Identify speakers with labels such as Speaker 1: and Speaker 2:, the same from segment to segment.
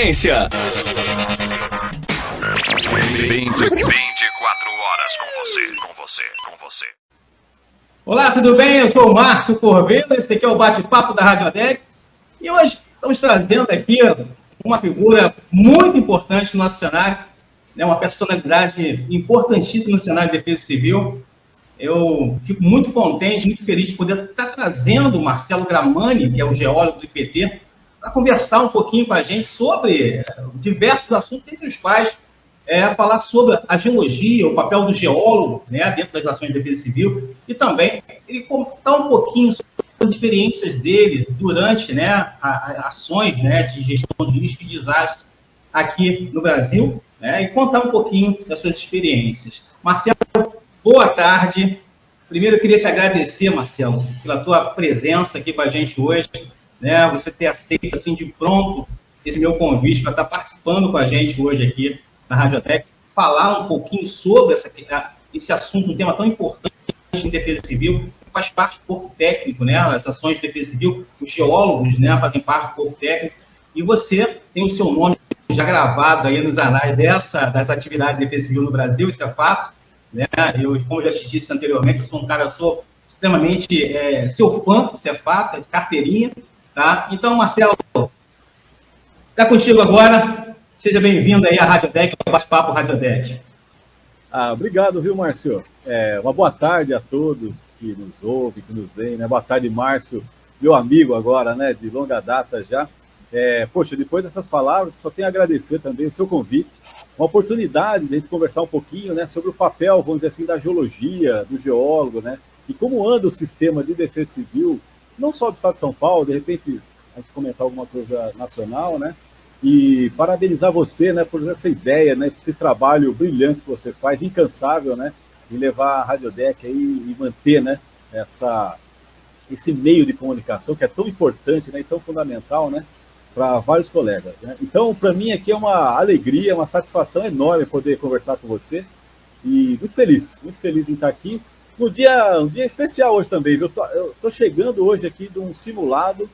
Speaker 1: Ciência.
Speaker 2: 24 horas com você.
Speaker 3: Olá, tudo bem? Eu sou o Márcio Corvino, esse aqui é o Bate-Papo da Rádio ADEC. E hoje estamos trazendo aqui uma figura muito importante no nosso cenário, né? Uma personalidade importantíssima no cenário de defesa civil. Eu fico muito contente, muito feliz de poder estar trazendo o Marcelo Gramani, que é o geólogo do IPT, para conversar um pouquinho com a gente sobre diversos assuntos, entre os quais falar sobre a geologia, o papel do geólogo, né, dentro das ações de defesa civil, e também ele contar um pouquinho sobre as experiências dele durante, né, ações, né, de gestão de risco e desastre aqui no Brasil, né, e contar um pouquinho das suas experiências. Marcelo, boa tarde. Primeiro, eu queria te agradecer, Marcelo, pela tua presença aqui com a gente hoje, né, você ter aceito assim de pronto esse meu convite para estar participando com a gente hoje aqui na Rádio ADEC, falar um pouquinho sobre esse assunto, um tema tão importante em defesa civil, que faz parte do corpo técnico, né? As ações de defesa civil, os geólogos, né, fazem parte do corpo técnico, e você tem o seu nome já gravado aí nos anais das atividades de defesa civil no Brasil, isso é fato, né? Eu, como eu já te disse anteriormente, eu sou extremamente seu fã, isso é fato, é de carteirinha, tá? Então, Marcelo, está contigo agora. Seja bem-vindo aí à Rádio ADEC, ao Bate-Papo Rádio ADEC.
Speaker 4: Obrigado, viu, Márcio? Uma boa tarde a todos que nos ouvem, que nos veem, né? Boa tarde, Márcio, meu amigo agora, né, de longa data já. Poxa, depois dessas palavras, só tenho a agradecer também o seu convite, uma oportunidade de a gente conversar um pouquinho, né, sobre o papel, vamos dizer assim, da geologia, do geólogo, né, e como anda o sistema de defesa civil, não só do Estado de São Paulo, de repente a gente comentar alguma coisa nacional, né, e parabenizar você, né, por essa ideia, né, por esse trabalho brilhante que você faz, incansável, né, de levar a Rádio ADEC aí e manter, né, esse meio de comunicação que é tão importante, né, e tão fundamental, né, para vários colegas, né. Então, para mim aqui é uma alegria, uma satisfação enorme poder conversar com você e muito feliz em estar aqui um dia especial hoje também, viu? Eu tô chegando hoje aqui de um simulado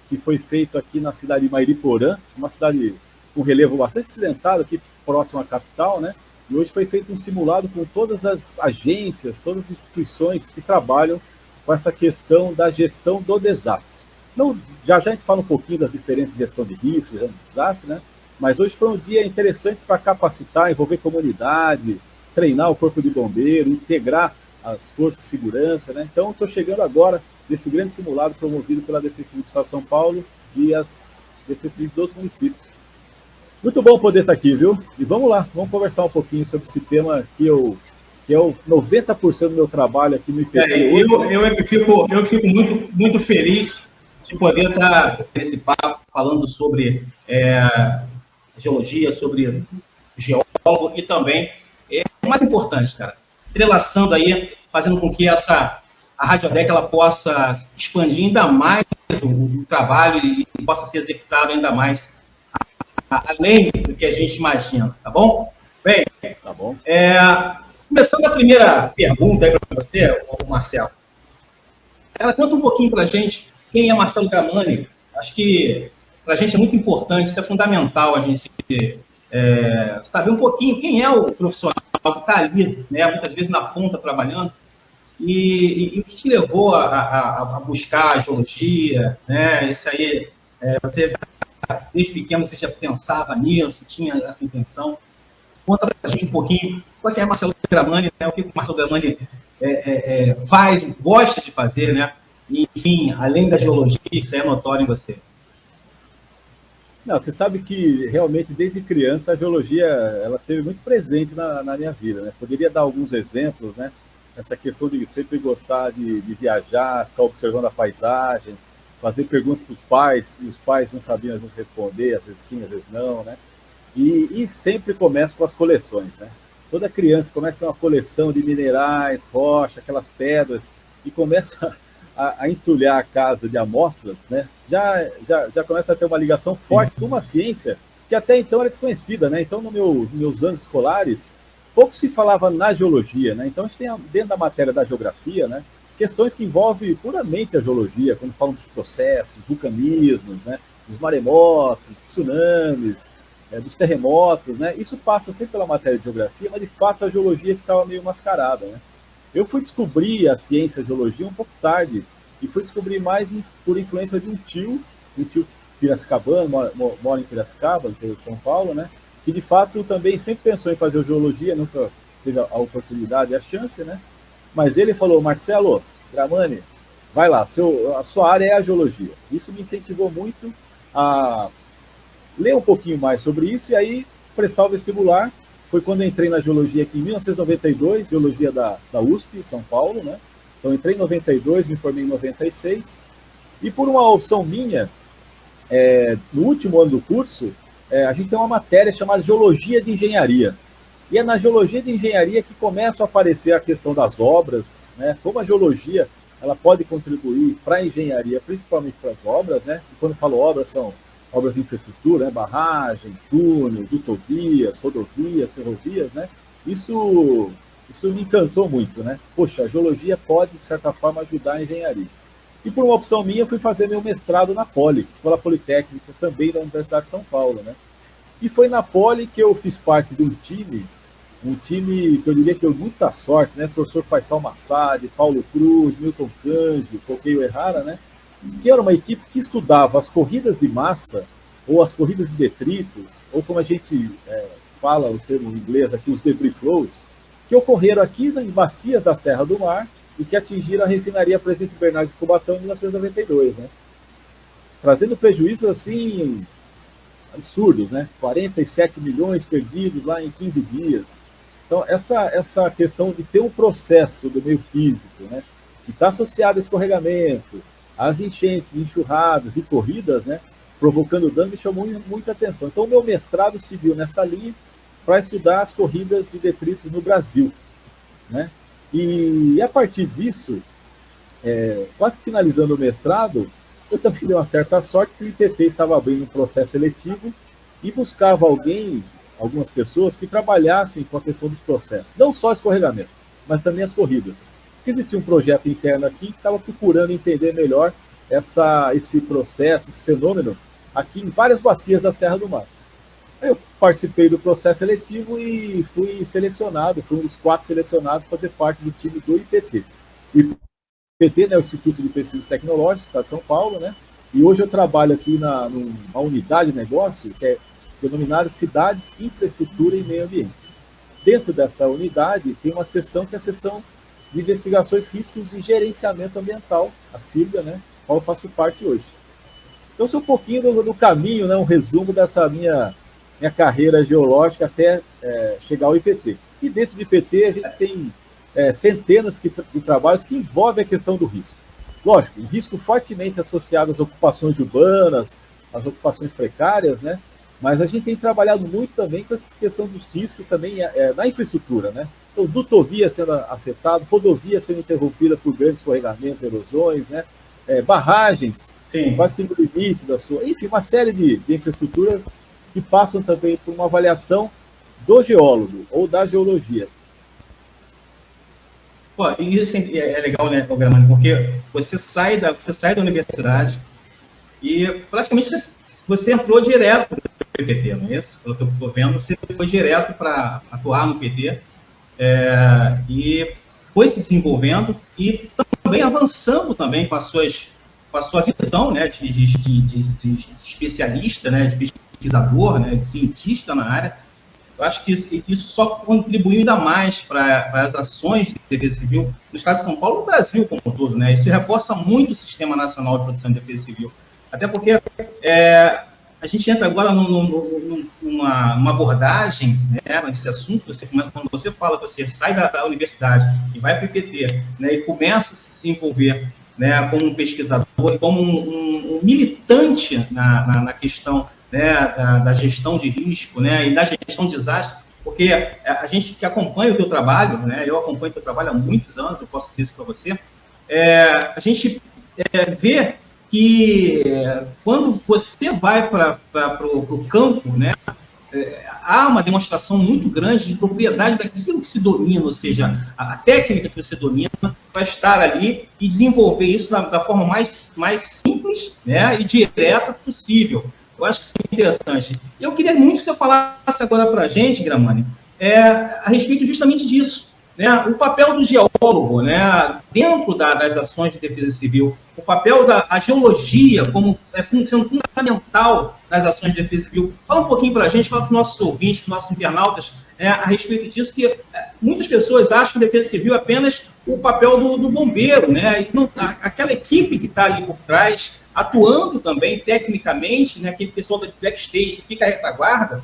Speaker 4: que foi feito aqui na cidade de Mairiporã, uma cidade com relevo bastante acidentado, aqui próximo à capital, né? E hoje foi feito um simulado com todas as agências, todas as instituições que trabalham com essa questão da gestão do desastre. Não, já a gente fala um pouquinho das diferenças de gestão de risco, gestão de desastre, né? Mas hoje foi um dia interessante para capacitar, envolver comunidade, treinar o corpo de bombeiro, integrar as forças de segurança, né? Então, estou chegando agora desse grande simulado promovido pela Defesa Civil do Estado de São Paulo e as Defesas Civis de outros municípios. Muito bom poder estar aqui, viu? E vamos lá, vamos conversar um pouquinho sobre esse tema que é o 90% do meu trabalho aqui no IPT.
Speaker 3: Eu fico muito, muito feliz de poder estar nesse papo falando sobre geologia, sobre geólogo e também, o mais importante, cara, entrelaçando aí, fazendo com que a Rádio ADEC ela possa expandir ainda mais o trabalho e possa ser executado ainda mais além do que a gente imagina, tá bom? Bem,
Speaker 4: tá bom.
Speaker 3: Começando a primeira pergunta aí para você, Marcelo. Ela conta um pouquinho para a gente quem é Marcelo Gramani. Acho que para a gente é muito importante, isso é fundamental a gente saber um pouquinho quem é o profissional que está ali, né, muitas vezes na ponta trabalhando. E o que te levou a buscar a geologia, né? Isso aí, você, desde pequeno, você já pensava nisso, tinha essa intenção. Conta pra gente um pouquinho o que é Marcelo Gramani, né? O que o Marcelo Gramani faz, gosta de fazer, né? E, enfim, além da geologia, isso aí é notório em você.
Speaker 4: Não, você sabe que realmente desde criança a geologia ela esteve muito presente na minha vida, né? Poderia dar alguns exemplos, né? Essa questão de sempre gostar de viajar, ficar observando a paisagem, fazer perguntas para os pais, e os pais não sabiam às vezes responder, às vezes sim, às vezes não, né? E sempre começa com as coleções, né? Toda criança começa a ter uma coleção de minerais, rocha, aquelas pedras, e começa a entulhar a casa de amostras, né? Já começa a ter uma ligação forte com uma ciência que até então era desconhecida, né? Então, nos meus anos escolares, pouco se falava na geologia, né? Então a gente tem dentro da matéria da geografia, né, questões que envolvem puramente a geologia, quando falam dos processos, vulcanismos, né, os maremotos, tsunamis, dos terremotos, né? Isso passa sempre pela matéria de geografia, mas de fato a geologia ficava meio mascarada, né? Eu fui descobrir a ciência, a geologia um pouco tarde, e fui descobrir mais por influência de um tio piracicabano, mora em Piracicaba, no interior de São Paulo, né? Que de fato também sempre pensou em fazer geologia, nunca teve a oportunidade e a chance, né? Mas ele falou: Marcelo Gramani, vai lá, a sua área é a geologia. Isso me incentivou muito a ler um pouquinho mais sobre isso, e aí prestar o vestibular. Foi quando eu entrei na geologia aqui em 1992, geologia da USP, São Paulo, né? Então entrei em 92, me formei em 96, e por uma opção minha, no último ano do curso, a gente tem uma matéria chamada Geologia de Engenharia. E é na Geologia de Engenharia que começa a aparecer a questão das obras, né? Como a geologia ela pode contribuir para a engenharia, principalmente para as obras, né? E quando eu falo obras, são obras de infraestrutura, né? Barragem, túnel, dutovias, rodovias, ferrovias, né? Isso me encantou muito, né? Poxa, a geologia pode, de certa forma, ajudar a engenharia. E por uma opção minha, eu fui fazer meu mestrado na Poli, Escola Politécnica, também da Universidade de São Paulo, né? E foi na Poli que eu fiz parte de um time que eu diria que eu muita sorte, né? Professor Faisal Massad, Paulo Cruz, Milton Cândido, Coqueio Errara, né? Que era uma equipe que estudava as corridas de massa, ou as corridas de detritos, ou como a gente fala o termo em inglês aqui, os debris flows, que ocorreram aqui em bacias da Serra do Mar e que atingiram a refinaria Presidente Bernardes de Cubatão em 1992, né? Trazendo prejuízos assim absurdos, né? 47 milhões perdidos lá em 15 dias. Então, essa questão de ter um processo do meio físico, né, que está associado a escorregamento, às enchentes, enxurradas e corridas, né, provocando dano, me chamou muita atenção. Então, o meu mestrado seguiu nessa linha para estudar as corridas de detritos no Brasil, né? E a partir disso, quase finalizando o mestrado, eu também dei uma certa sorte que o IPT estava abrindo um processo seletivo e buscava algumas pessoas que trabalhassem com a questão dos processos, não só escorregamento, mas também as corridas. Porque existia um projeto interno aqui que estava procurando entender melhor esse processo, esse fenômeno, aqui em várias bacias da Serra do Mar. Eu participei do processo seletivo e fui selecionado, fui um dos 4 selecionados para fazer parte do time do IPT. O IPT, né, o Instituto de Pesquisas Tecnológicas, está de São Paulo, né? E hoje eu trabalho aqui numa unidade de negócio que é denominada Cidades, Infraestrutura e Meio Ambiente. Dentro dessa unidade tem uma seção que é a seção de Investigações, Riscos e Gerenciamento Ambiental, a CIRGA, né, qual eu faço parte hoje. Então, isso é um pouquinho do caminho, né, um resumo dessa minha carreira geológica até chegar ao IPT. E dentro do IPT a gente tem centenas de trabalhos que envolvem a questão do risco. Lógico, um risco fortemente associado às ocupações urbanas, às ocupações precárias, né? Mas a gente tem trabalhado muito também com essa questão dos riscos também na infraestrutura, né? Então, dutovia sendo afetada, rodovia sendo interrompida por grandes escorregamentos, erosões, né? Barragens, sim, quase que no limite da sua... Enfim, uma série de infraestruturas que passam também por uma avaliação do geólogo ou da geologia.
Speaker 3: Pô, e isso é legal, né, Gramani, porque você sai da universidade e praticamente você entrou direto no PT, não é isso? Pelo que eu estou vendo, você foi direto para atuar no PT e foi se desenvolvendo e também avançando também com a sua visão, né, de especialista, né, de pesquisador, né, de cientista na área. Eu acho que isso só contribuiu ainda mais para as ações de defesa civil no estado de São Paulo e no Brasil como um todo, né? Isso reforça muito o Sistema Nacional de Proteção de Defesa Civil. Até porque a gente entra agora numa abordagem, né, nesse assunto. Quando você fala que você sai da universidade e vai para o IPT, né, e começa a se envolver, né, como um pesquisador, como um militante na questão, né, da gestão de risco, né, e da gestão de desastre, porque a gente que acompanha o teu trabalho, né, eu acompanho o teu trabalho há muitos anos, eu posso dizer isso para você, a gente vê que quando você vai para o campo, né, há uma demonstração muito grande de propriedade daquilo que se domina, ou seja, a técnica que você domina, para estar ali e desenvolver isso da forma mais simples, né, e direta possível. Eu acho que isso é interessante. Eu queria muito que você falasse agora para a gente, Gramani, a respeito justamente disso. Né, o papel do geólogo, né, dentro das ações de defesa civil, o papel da geologia como sendo fundamental nas ações de defesa civil. Fala um pouquinho para a gente, fala para os nossos ouvintes, para os nossos internautas, a respeito disso, que muitas pessoas acham que a defesa civil é apenas o papel do bombeiro, né, e não, aquela equipe que está ali por trás, atuando também tecnicamente, né, aquele pessoal da backstage que fica à retaguarda,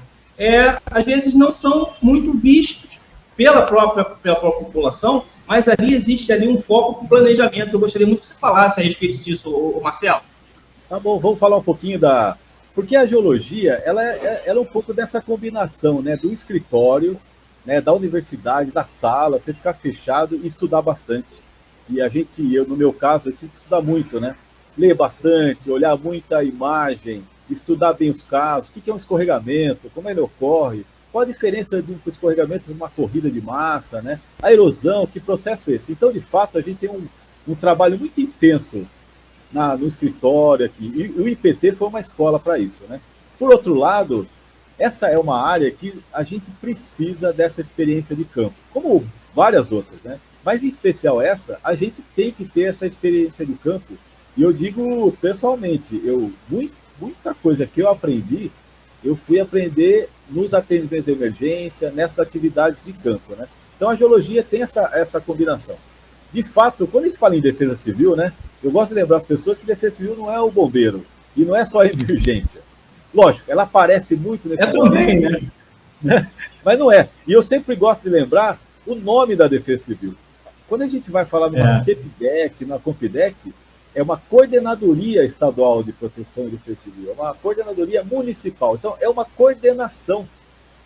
Speaker 3: às vezes não são muito vistos pela própria população, mas ali existe ali um foco para o planejamento. Eu gostaria muito que você falasse a respeito disso, Marcelo.
Speaker 4: Tá bom, vamos falar um pouquinho da... Porque a geologia, ela é um pouco dessa combinação, né, do escritório, né, da universidade, da sala, você ficar fechado e estudar bastante. E eu, no meu caso, eu tive que estudar muito, né? Ler bastante, olhar muita imagem, estudar bem os casos, o que é um escorregamento, como ele ocorre, qual a diferença de um escorregamento de uma corrida de massa, né? A erosão, que processo é esse? Então, de fato, a gente tem um trabalho muito intenso no escritório aqui, e o IPT foi uma escola para isso, né? Por outro lado, essa é uma área que a gente precisa dessa experiência de campo, como várias outras, né? Mas, em especial essa, a gente tem que ter essa experiência de campo, e eu digo pessoalmente, muita coisa que eu aprendi, eu fui aprender nos atendimentos de emergência, nessas atividades de campo, né? Então a geologia tem essa combinação. De fato, quando a gente fala em defesa civil, né, eu gosto de lembrar as pessoas que defesa civil não é o bombeiro, e não é só a emergência. Lógico, ela aparece muito nesse
Speaker 3: também,
Speaker 4: né? Mas não é. E eu sempre gosto de lembrar o nome da defesa civil. Quando a gente vai falar numa CEPDEC, na Compidec, é uma coordenadoria estadual de proteção e defesa civil, é uma coordenadoria municipal. Então, é uma coordenação.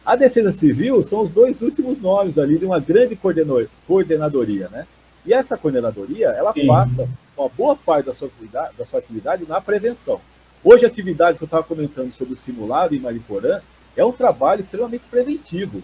Speaker 4: A defesa civil são os dois últimos nomes ali de uma grande coordenadoria, né? E essa coordenadoria, ela passa uma boa parte da sua atividade na prevenção. Hoje, a atividade que eu estava comentando sobre o simulado em Mariporã é um trabalho extremamente preventivo,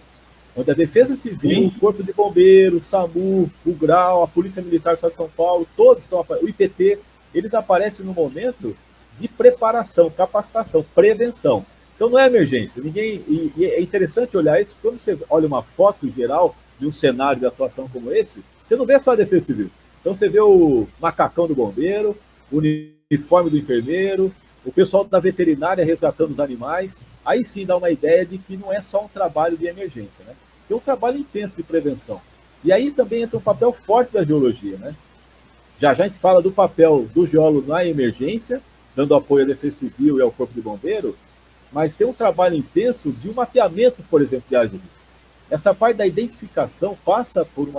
Speaker 4: onde a Defesa Civil, o Corpo de Bombeiros, o SAMU, o GRAU, a Polícia Militar do Estado de São Paulo, todos estão, o IPT, eles aparecem no momento de preparação, capacitação, prevenção. Então não é emergência. E é interessante olhar isso, quando você olha uma foto geral de um cenário de atuação como esse, você não vê só a Defesa Civil. Então você vê o macacão do bombeiro, o uniforme do enfermeiro, o pessoal da veterinária resgatando os animais. Aí sim dá uma ideia de que não é só um trabalho de emergência, né? Tem um trabalho intenso de prevenção. E aí também entra um papel forte da geologia, né? Já a gente fala do papel do geólogo na emergência, dando apoio à Defesa Civil e ao Corpo de Bombeiro, mas tem um trabalho intenso de um mapeamento, por exemplo, de áreas de risco. Essa parte da identificação passa por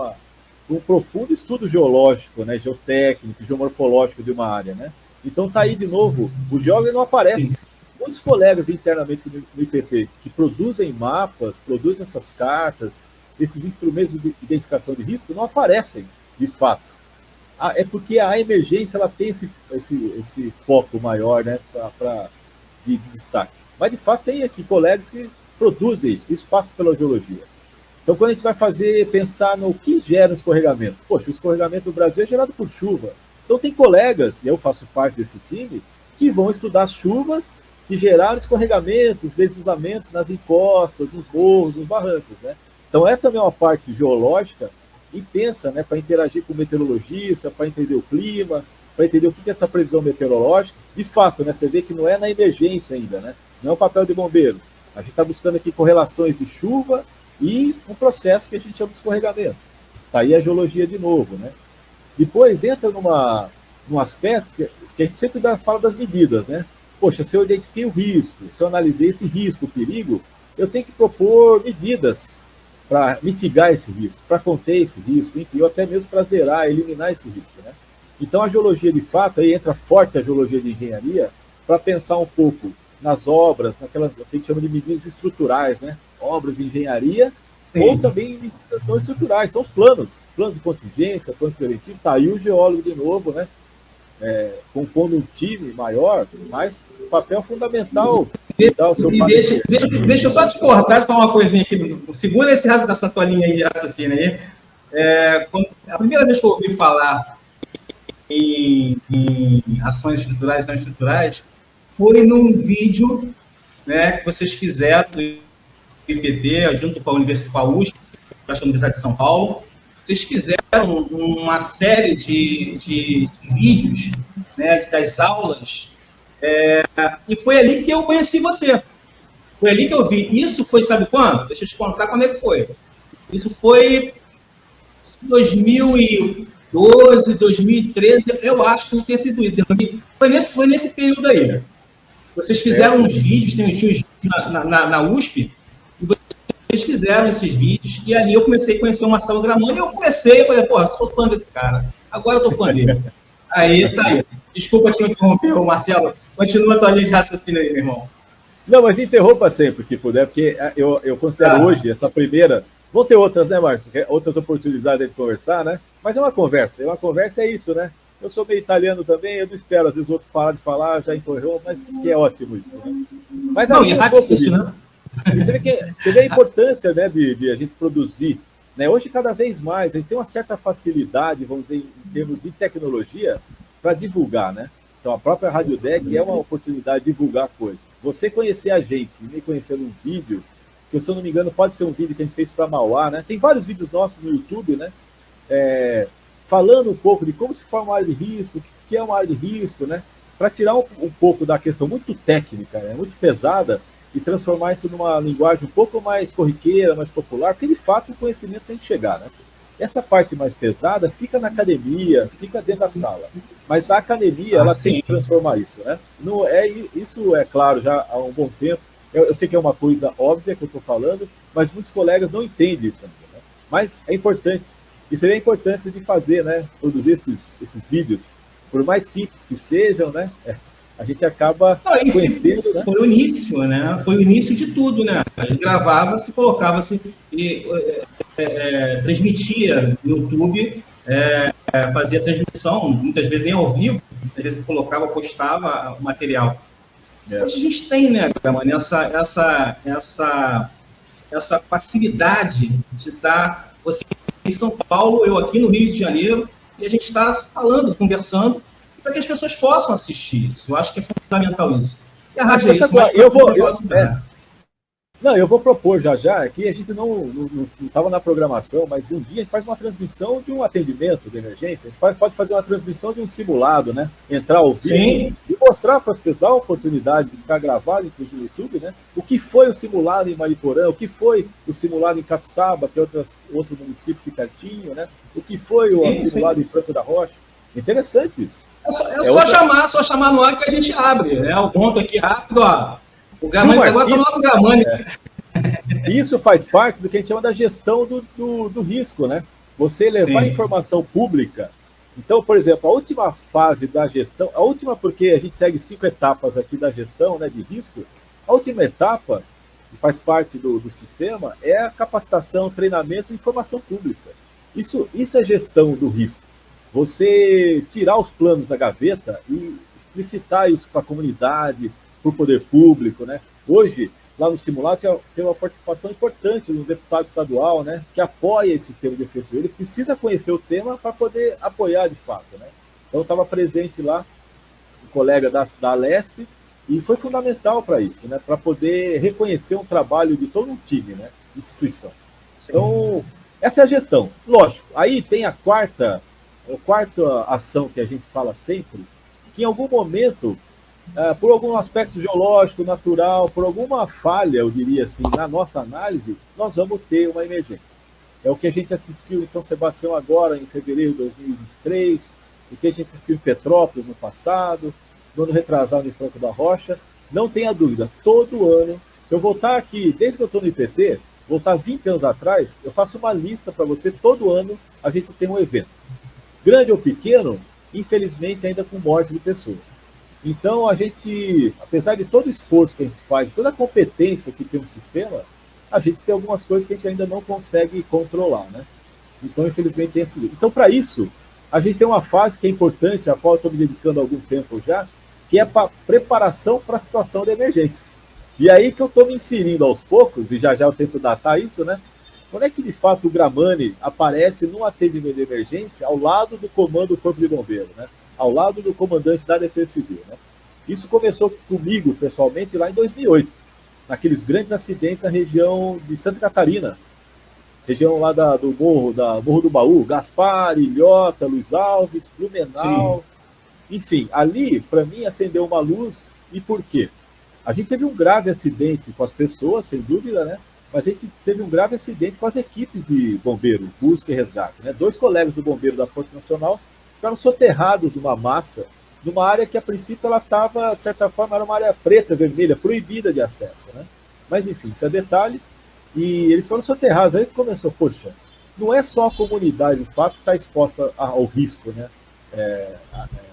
Speaker 4: um profundo estudo geológico, né, geotécnico, geomorfológico de uma área, né? Então tá aí de novo, o geólogo não aparece. Sim. Muitos colegas internamente no IPT que produzem mapas, produzem essas cartas, esses instrumentos de identificação de risco não aparecem, de fato. É porque a emergência ela tem esse foco maior, né, de destaque. Mas, de fato, tem aqui colegas que produzem isso passa pela geologia. Então, quando a gente vai pensar no que gera o escorregamento, poxa, o escorregamento no Brasil é gerado por chuva. Então, tem colegas, e eu faço parte desse time, que vão estudar as chuvas que geraram escorregamentos, deslizamentos nas encostas, nos morros, nos barrancos, né? Então, é também uma parte geológica intensa, né, para interagir com o meteorologista, para entender o clima, para entender o que é essa previsão meteorológica. De fato, né, você vê que não é na emergência ainda, né? Não é o papel de bombeiro. A gente está buscando aqui correlações de chuva e um processo que a gente chama de escorregamento. Está aí a geologia de novo, né? Depois entra num aspecto que a gente sempre fala das medidas, né? Poxa, se eu identifiquei o risco, se eu analisei esse risco, o perigo, eu tenho que propor medidas para mitigar esse risco, para conter esse risco, enfim, ou até mesmo para zerar, eliminar esse risco, né? Então a geologia de fato, aí entra forte a geologia de engenharia, para pensar um pouco nas obras, naquelas que a gente chama de medidas estruturais, né? Obras de engenharia, sim, ou também medidas não estruturais, são os planos de contingência, plano preventivo, tá aí o geólogo de novo, né? Compondo um time maior, mas papel fundamental.
Speaker 3: Deixa eu só te cortar, falar uma coisinha aqui. Segura essa tua linha aí de raciocínio aí. A primeira vez que eu ouvi falar em ações estruturais e não estruturais foi num vídeo né, que vocês fizeram do IPT, junto com a USP, a Universidade de São Paulo. Vocês fizeram uma série de vídeos, né, das aulas, e foi ali que eu conheci você. Foi ali que eu vi. Isso foi, sabe quando? Deixa eu te contar quando é que foi. Isso foi 2012, 2013, eu acho que não tenha sido isso. Foi nesse período aí. Vocês fizeram uns vídeos, tinha uns vídeos na USP, e vocês fizeram esses vídeos, e ali eu comecei a conhecer o Marcelo Gramani, e eu falei, pô, sou fã desse cara, agora eu tô fã dele. Aí, tá aí. Desculpa te interromper, Marcelo. Continua a tua linha de raciocínio aí, meu irmão.
Speaker 4: Não, mas interrompa sempre que puder, porque eu considero hoje essa primeira. Vão ter outras, né, Márcio? Outras oportunidades de conversar, né? Mas é uma conversa. Uma conversa é isso, né? Eu sou meio italiano também, eu não espero, às vezes, o outro parar de falar, já interrompe, mas que é ótimo isso, né? Mas
Speaker 3: não, é pouco isso, né?
Speaker 4: E você vê a importância, né, de a gente produzir. Né? Hoje, cada vez mais, a gente tem uma certa facilidade, vamos dizer, em termos de tecnologia, para divulgar, né? Então, a própria Rádio DEC é uma oportunidade de divulgar coisas. Você conhecer a gente, me conhecer num vídeo, que, se eu não me engano, pode ser um vídeo que a gente fez para Mauá, né? Tem vários vídeos nossos no YouTube, né? Falando um pouco de como se forma uma área de risco, o que é uma área de risco, né? Para tirar um pouco da questão muito técnica, né? Muito pesada, e transformar isso numa linguagem um pouco mais corriqueira, mais popular, porque, de fato, o conhecimento tem que chegar, né? Essa parte mais pesada fica na academia, fica dentro da sala. Mas a academia, ela tem que transformar isso, né? Não isso é claro já há um bom tempo. Eu sei que é uma coisa óbvia que eu estou falando, mas muitos colegas não entendem isso ainda, né? Mas é importante. E seria a importância de fazer, né? Produzir esses vídeos, por mais simples que sejam, né? A gente acaba conhecendo, né?
Speaker 3: Foi o início, né? Foi o início de tudo, né? A gente gravava-se, colocava-se e transmitia no YouTube, fazia transmissão, muitas vezes nem ao vivo, muitas vezes colocava, postava o material. Hoje a gente tem, né, Gramani, essa facilidade de estar, você em São Paulo, eu aqui no Rio de Janeiro, e a gente está falando, conversando, para que as pessoas possam assistir isso. Eu acho que é fundamental isso. E a rádio é isso.
Speaker 4: Eu vou propor já, aqui a gente não estava na programação, mas um dia a gente faz uma transmissão de um atendimento de emergência, a gente pode fazer uma transmissão de um simulado, né? Entrar ao vivo e mostrar para as pessoas, dar a oportunidade de ficar gravado, inclusive no YouTube, né? O que foi o simulado em Mariporã, o que foi o simulado em Catuçaba, que é outro município de pertinho, né? O que foi o simulado em Franco da Rocha. Interessante isso.
Speaker 3: Só chamar no ar que a gente abre, né? Eu conto aqui rápido, ó. O Gramani agora está no Gramani.
Speaker 4: Isso faz parte do que a gente chama da gestão do risco, né? Você levar informação pública. Então, por exemplo, a última fase da gestão, a última porque a gente segue 5 etapas aqui da gestão, né, de risco, a última etapa, que faz parte do sistema, é a capacitação, treinamento e informação pública. Isso é gestão do risco. Você tirar os planos da gaveta e explicitar isso para a comunidade, para o poder público, né? Hoje, lá no simulado, tem uma participação importante do deputado estadual, né? Que apoia esse tema de defesa. Ele precisa conhecer o tema para poder apoiar de fato, né? Então, estava presente lá um colega da Alesp e foi fundamental para isso, né? Para poder reconhecer um trabalho de todo um time, né? De instituição. Então, essa é a gestão. Lógico, aí tem a quarta ação que a gente fala sempre, que em algum momento, por algum aspecto geológico, natural, por alguma falha, eu diria assim, na nossa análise, nós vamos ter uma emergência. É o que a gente assistiu em São Sebastião agora, em fevereiro de 2023, o que a gente assistiu em Petrópolis no passado, no ano retrasado em Franco da Rocha. Não tenha dúvida, todo ano, se eu voltar aqui, desde que eu estou no IPT, voltar 20 anos atrás, eu faço uma lista para você, todo ano a gente tem um evento. Grande ou pequeno, infelizmente ainda com morte de pessoas. Então, a gente, apesar de todo o esforço que a gente faz, toda a competência que tem no sistema, a gente tem algumas coisas que a gente ainda não consegue controlar, né? Então, infelizmente, tem esse... Então, para isso, a gente tem uma fase que é importante, a qual eu estou me dedicando há algum tempo já, que é para preparação para a situação de emergência. E aí que eu estou me inserindo aos poucos, e já eu tento datar isso, né? Quando é que, de fato, o Gramani aparece num atendimento de emergência ao lado do comando do Corpo de Bombeiro, né? Ao lado do comandante da Defesa Civil, né? Isso começou comigo, pessoalmente, lá em 2008. naqueles grandes acidentes na região de Santa Catarina, região lá do Morro do Baú, Gaspar, Ilhota, Luiz Alves, Blumenau. Sim. Enfim, ali, para mim, acendeu uma luz. E por quê? A gente teve um grave acidente com as pessoas, sem dúvida, né? Mas a gente teve um grave acidente com as equipes de bombeiro, busca e resgate, né? 2 colegas do bombeiro da Força Nacional ficaram soterrados numa massa, numa área que, a princípio, ela estava, de certa forma, era uma área preta, vermelha, proibida de acesso, né? Mas, enfim, isso é detalhe. E eles foram soterrados. Aí começou, poxa, não é só a comunidade, de fato, que está exposta ao risco, né?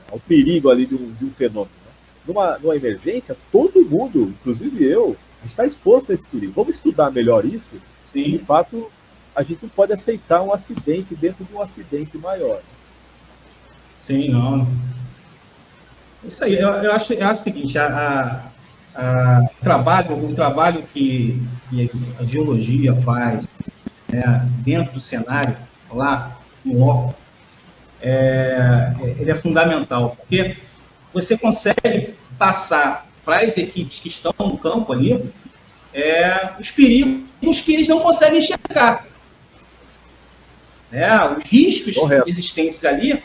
Speaker 4: Ao perigo ali de um fenômeno. Né? Numa emergência, todo mundo, inclusive eu, a gente está exposto a esse perigo. Vamos estudar melhor isso. Sim. E, de fato, a gente não pode aceitar um acidente dentro de um acidente maior. Né?
Speaker 3: Sim, não. Isso aí, eu acho o seguinte, o trabalho que a geologia faz, né, dentro do cenário, lá no loco, ele é fundamental, porque você consegue passar para as equipes que estão no campo ali os perigos que eles não conseguem enxergar. Os riscos existentes ali,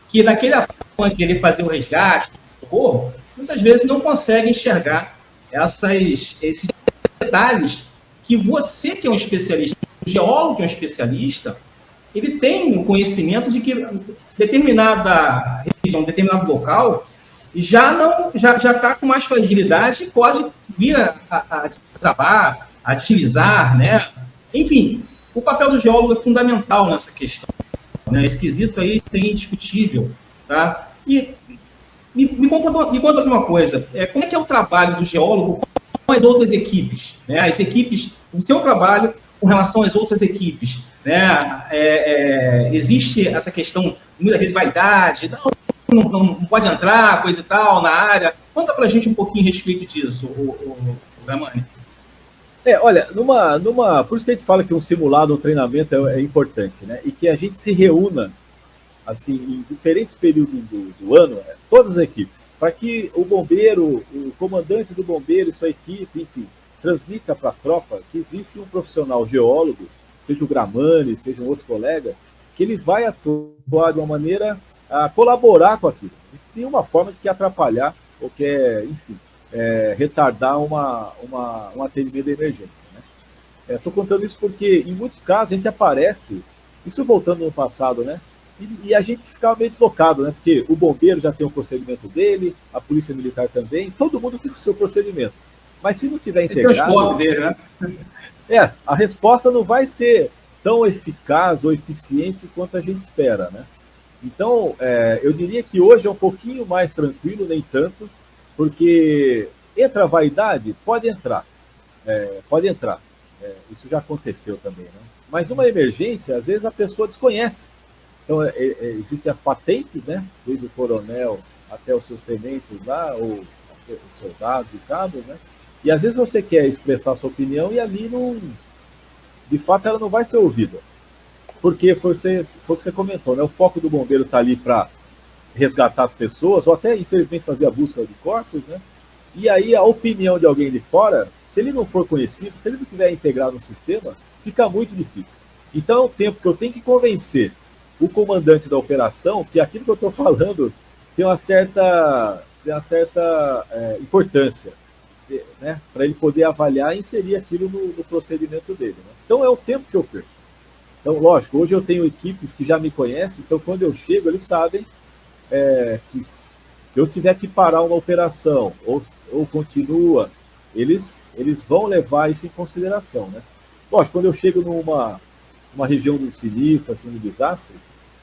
Speaker 3: que naquele afã de querer fazer o resgate, o socorro, muitas vezes não conseguem enxergar esses detalhes que você, que é um especialista, o geólogo que é um especialista, ele tem o conhecimento de que determinada região, determinado local, já está com mais fragilidade e pode vir a desabar, a deslizar, né? Enfim, o papel do geólogo é fundamental nessa questão. Né? Esse quesito aí é indiscutível. Tá? E me conta uma coisa, como é que é o trabalho do geólogo com as outras equipes? Né? As equipes, o seu trabalho com relação às outras equipes, né? Existe essa questão, muitas vezes, vaidade, não pode entrar, coisa e tal, na área. Conta pra gente um pouquinho a respeito disso, o Ramani.
Speaker 4: Olha, por isso que a gente fala que um simulado, um treinamento é importante, né? E que a gente se reúna, assim, em diferentes períodos do ano, todas as equipes, para que o bombeiro, o comandante do bombeiro e sua equipe, enfim, transmita para a tropa que existe um profissional geólogo, seja o Gramani, seja um outro colega, que ele vai atuar de uma maneira a colaborar com aquilo. Tem uma forma de atrapalhar ou quer, enfim, retardar um atendimento de emergência. Estou contando isso porque, em muitos casos, a gente aparece, isso voltando no passado, né? E a gente ficava meio deslocado, né? Porque o bombeiro já tem o procedimento dele, a polícia militar também, todo mundo tem o seu procedimento. Mas se não tiver integrado...
Speaker 3: dele, né?
Speaker 4: A resposta não vai ser tão eficaz ou eficiente quanto a gente espera, né? Então, eu diria que hoje é um pouquinho mais tranquilo, nem tanto, porque entra a vaidade? Pode entrar. Isso já aconteceu também, né? Mas numa emergência, às vezes a pessoa desconhece. Então, existem as patentes, né? Desde o coronel até os seus tenentes lá, ou os soldados e cabos, né? E às vezes você quer expressar a sua opinião e ali não... De fato, ela não vai ser ouvida. Porque foi o que você comentou, né? O foco do bombeiro está ali para resgatar as pessoas, ou até, infelizmente, fazer a busca de corpos, né? E aí a opinião de alguém de fora, se ele não for conhecido, se ele não estiver integrado no sistema, fica muito difícil. Então é um tempo que eu tenho que convencer o comandante da operação que aquilo que eu estou falando tem uma certa importância, né? Para ele poder avaliar e inserir aquilo no procedimento dele. Né? Então é o tempo que eu perco. Então, lógico, hoje eu tenho equipes que já me conhecem, então quando eu chego, eles sabem que se eu tiver que parar uma operação ou continua, eles vão levar isso em consideração, né? Lógico, quando eu chego numa região do sinistro, assim, do desastre,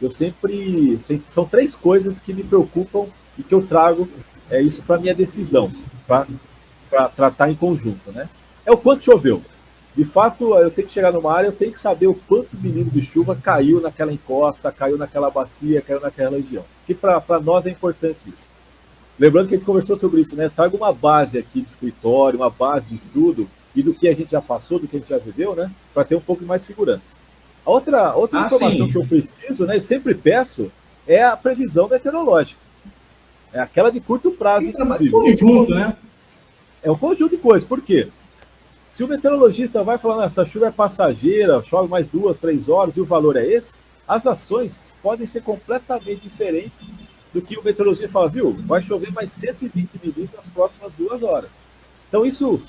Speaker 4: eu sempre... São 3 coisas que me preocupam e que eu trago isso para minha decisão, para tratar em conjunto, né? É o quanto choveu. De fato, eu tenho que chegar numa área, eu tenho que saber o quanto milímetro de chuva caiu naquela encosta, caiu naquela bacia, caiu naquela região. Que para nós é importante isso. Lembrando que a gente conversou sobre isso, né? Trago uma base aqui de escritório, uma base de estudo, e do que a gente já passou, do que a gente já viveu, né? Para ter um pouco mais de segurança. A outra informação que eu preciso, né? E sempre peço, é a previsão meteorológica. É aquela de curto prazo, inclusive.
Speaker 3: É um conjunto, né?
Speaker 4: É um conjunto de coisas. Por quê? Se o meteorologista vai falando, essa chuva é passageira, chove mais 2, 3 horas e o valor é esse, as ações podem ser completamente diferentes do que o meteorologista fala, viu? Vai chover mais 120 milímetros nas próximas 2 horas. Então, isso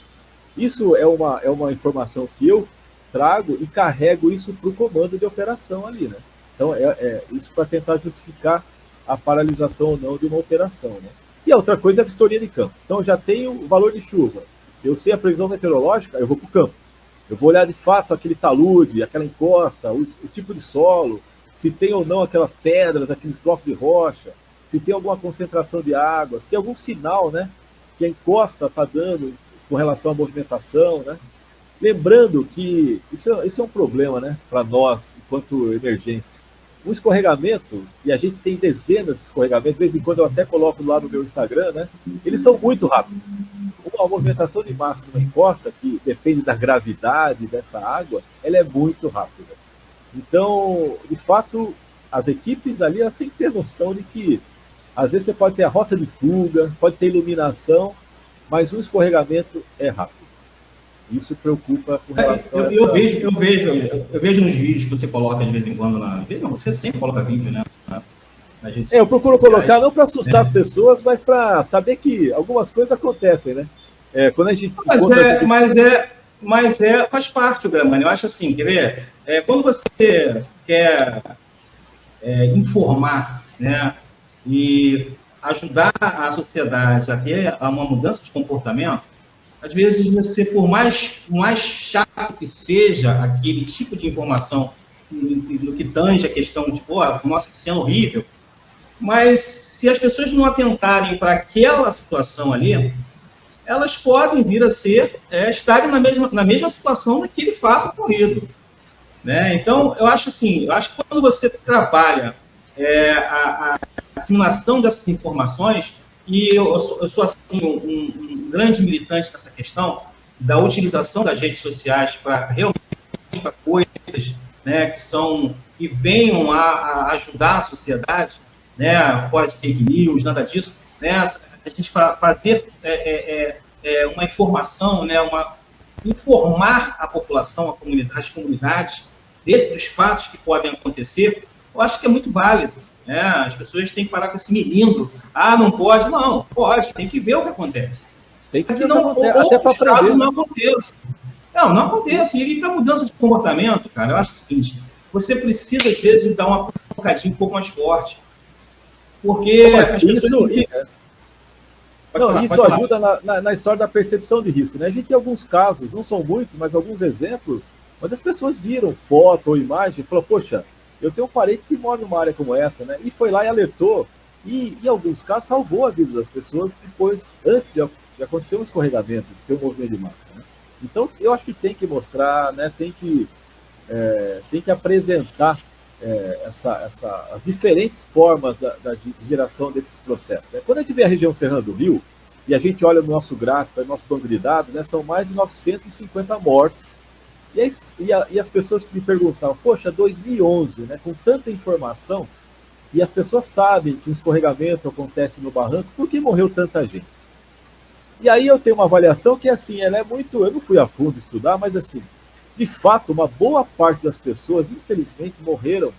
Speaker 4: é uma informação que eu trago e carrego isso para o comando de operação ali, né? Então, isso para tentar justificar a paralisação ou não de uma operação, né? E a outra coisa é a vistoria de campo. Então, eu já tenho o valor de chuva, eu sei a previsão meteorológica, eu vou para o campo. Eu vou olhar de fato aquele talude, aquela encosta, o tipo de solo, se tem ou não aquelas pedras, aqueles blocos de rocha, se tem alguma concentração de água, se tem algum sinal, né, que a encosta está dando com relação à movimentação, né? Lembrando que isso é um problema, né, para nós, enquanto emergência. O escorregamento, e a gente tem dezenas de escorregamentos, de vez em quando eu até coloco lá no meu Instagram, né, eles são muito rápidos. Uma movimentação de massa numa encosta, que depende da gravidade dessa água, ela é muito rápida. Então, de fato, as equipes ali, elas têm que ter noção de que às vezes você pode ter a rota de fuga, pode ter iluminação, mas o escorregamento é rápido. Isso preocupa com relação a...
Speaker 3: Eu vejo nos vídeos que você coloca de vez em quando Não, você sempre coloca vídeo, né?
Speaker 4: Eu procuro colocar não para assustar as pessoas, mas para saber que algumas coisas acontecem, né? Quando a gente...
Speaker 3: faz parte o Gramani. Eu acho assim, quer ver? Quando você quer informar, né, e ajudar a sociedade a ter uma mudança de comportamento, às vezes você, por mais chato que seja aquele tipo de informação no que tange a questão de, nossa, isso é horrível, mas se as pessoas não atentarem para aquela situação ali, elas podem vir a estarem na mesma situação daquele fato ocorrido, né? Então, eu acho que quando você trabalha a assimilação dessas informações, e eu sou assim, um grande militante dessa questão da utilização das redes sociais para realmente para coisas, né, que venham a ajudar a sociedade, né, fora de fake news, nada disso, né, a gente fazer uma informação, né, informar a população, as comunidades, dos fatos que podem acontecer, eu acho que é muito válido. Né? As pessoas têm que parar com esse milindro. Não pode? Não, pode. Tem que ver o que acontece.
Speaker 4: Tem que
Speaker 3: ver até para casos não aconteça. Não aconteça. E para mudança de comportamento, cara, eu acho o seguinte, você precisa, às vezes, dar uma provocadinha um pouco mais forte. Porque
Speaker 4: isso ajuda na história da percepção de risco. Né? A gente tem alguns casos, não são muitos, mas alguns exemplos, onde as pessoas viram foto ou imagem e falaram, poxa, eu tenho um parente que mora numa área como essa, né? E foi lá e alertou, e em alguns casos salvou a vida das pessoas depois, antes de acontecer um escorregamento, de ter um movimento de massa. Né? Então, eu acho que tem que mostrar, né? Tem que apresentar as diferentes formas de geração desses processos. Né? Quando a gente vê a região serrana do Rio, e a gente olha no nosso gráfico, no nosso banco de dados, né? São mais de 950 mortos. E as pessoas me perguntavam, poxa, 2011, né, com tanta informação, e as pessoas sabem que um escorregamento acontece no barranco, por que morreu tanta gente? E aí eu tenho uma avaliação que, assim, ela é muito... Eu não fui a fundo estudar, mas, assim, de fato, uma boa parte das pessoas, infelizmente, morreram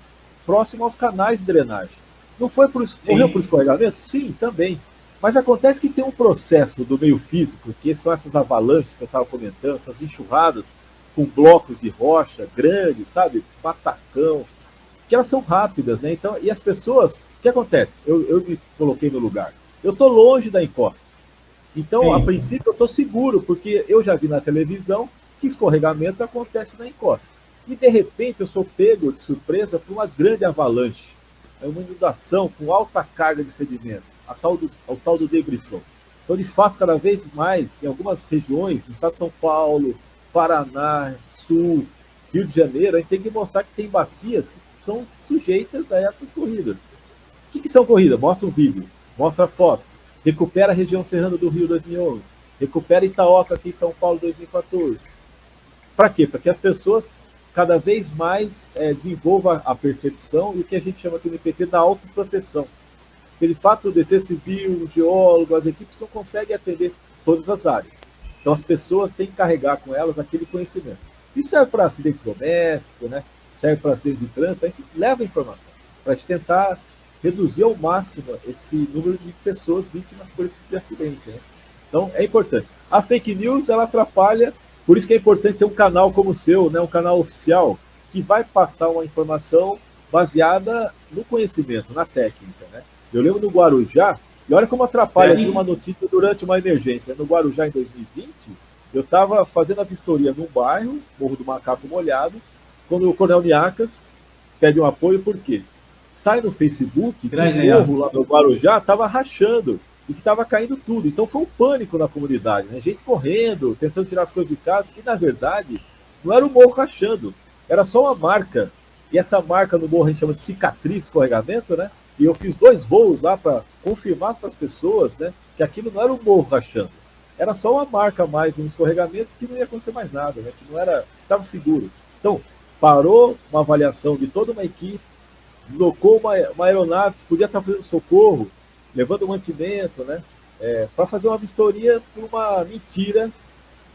Speaker 4: próximo aos canais de drenagem. Não foi morreu por escorregamento? Sim, também. Mas acontece que tem um processo do meio físico, que são essas avalanches que eu estava comentando, essas enxurradas, com blocos de rocha grandes, sabe? Patacão, que elas são rápidas, né? Então, e as pessoas, o que acontece? Eu me coloquei no lugar. Eu estou longe da encosta. Então, a princípio, eu estou seguro, porque eu já vi na televisão que escorregamento acontece na encosta. E, de repente, eu sou pego de surpresa por uma grande avalanche. É uma inundação com alta carga de sedimento, ao tal do debris flow. Então, de fato, cada vez mais, em algumas regiões, no estado de São Paulo, Paraná, Sul, Rio de Janeiro, a gente tem que mostrar que tem bacias que são sujeitas a essas corridas. O que são corridas? Mostra um vídeo, mostra a foto, recupera a região serrana do Rio 2011, recupera Itaoca aqui em São Paulo 2014. Para quê? Para que as pessoas cada vez mais desenvolvam a percepção e o que a gente chama aqui no IPT da autoproteção. Porque, de fato, o Defesa Civil, o geólogo, as equipes não conseguem atender todas as áreas. Então as pessoas têm que carregar com elas aquele conhecimento. Isso serve para acidente doméstico, né? Serve para acidente de trânsito, a gente leva a informação para a gente tentar reduzir ao máximo esse número de pessoas vítimas por esse tipo de acidente, né? Então é importante. A fake news, ela atrapalha, por isso que é importante ter um canal como o seu, né? Um canal oficial, que vai passar uma informação baseada no conhecimento, na técnica, né? Eu lembro no Guarujá, e olha como atrapalha assim, uma notícia durante uma emergência. No Guarujá, em 2020, eu estava fazendo a vistoria num bairro, Morro do Macaco Molhado, quando o Coronel Niacas pede um apoio, por quê? Sai no Facebook que o morro lá do Guarujá estava rachando e que estava caindo tudo. Então foi um pânico na comunidade, né? Gente correndo, tentando tirar as coisas de casa, e na verdade não era o morro rachando, era só uma marca. E essa marca no morro a gente chama de cicatriz, escorregamento, né? E eu fiz 2 voos lá para confirmar para as pessoas, né, que aquilo não era o morro rachando. Era só uma marca a mais, um escorregamento, que não ia acontecer mais nada, né? Que não era, estava seguro. Então, parou uma avaliação de toda uma equipe, deslocou uma aeronave que podia estar fazendo socorro, levando mantimento, né, para fazer uma vistoria por uma mentira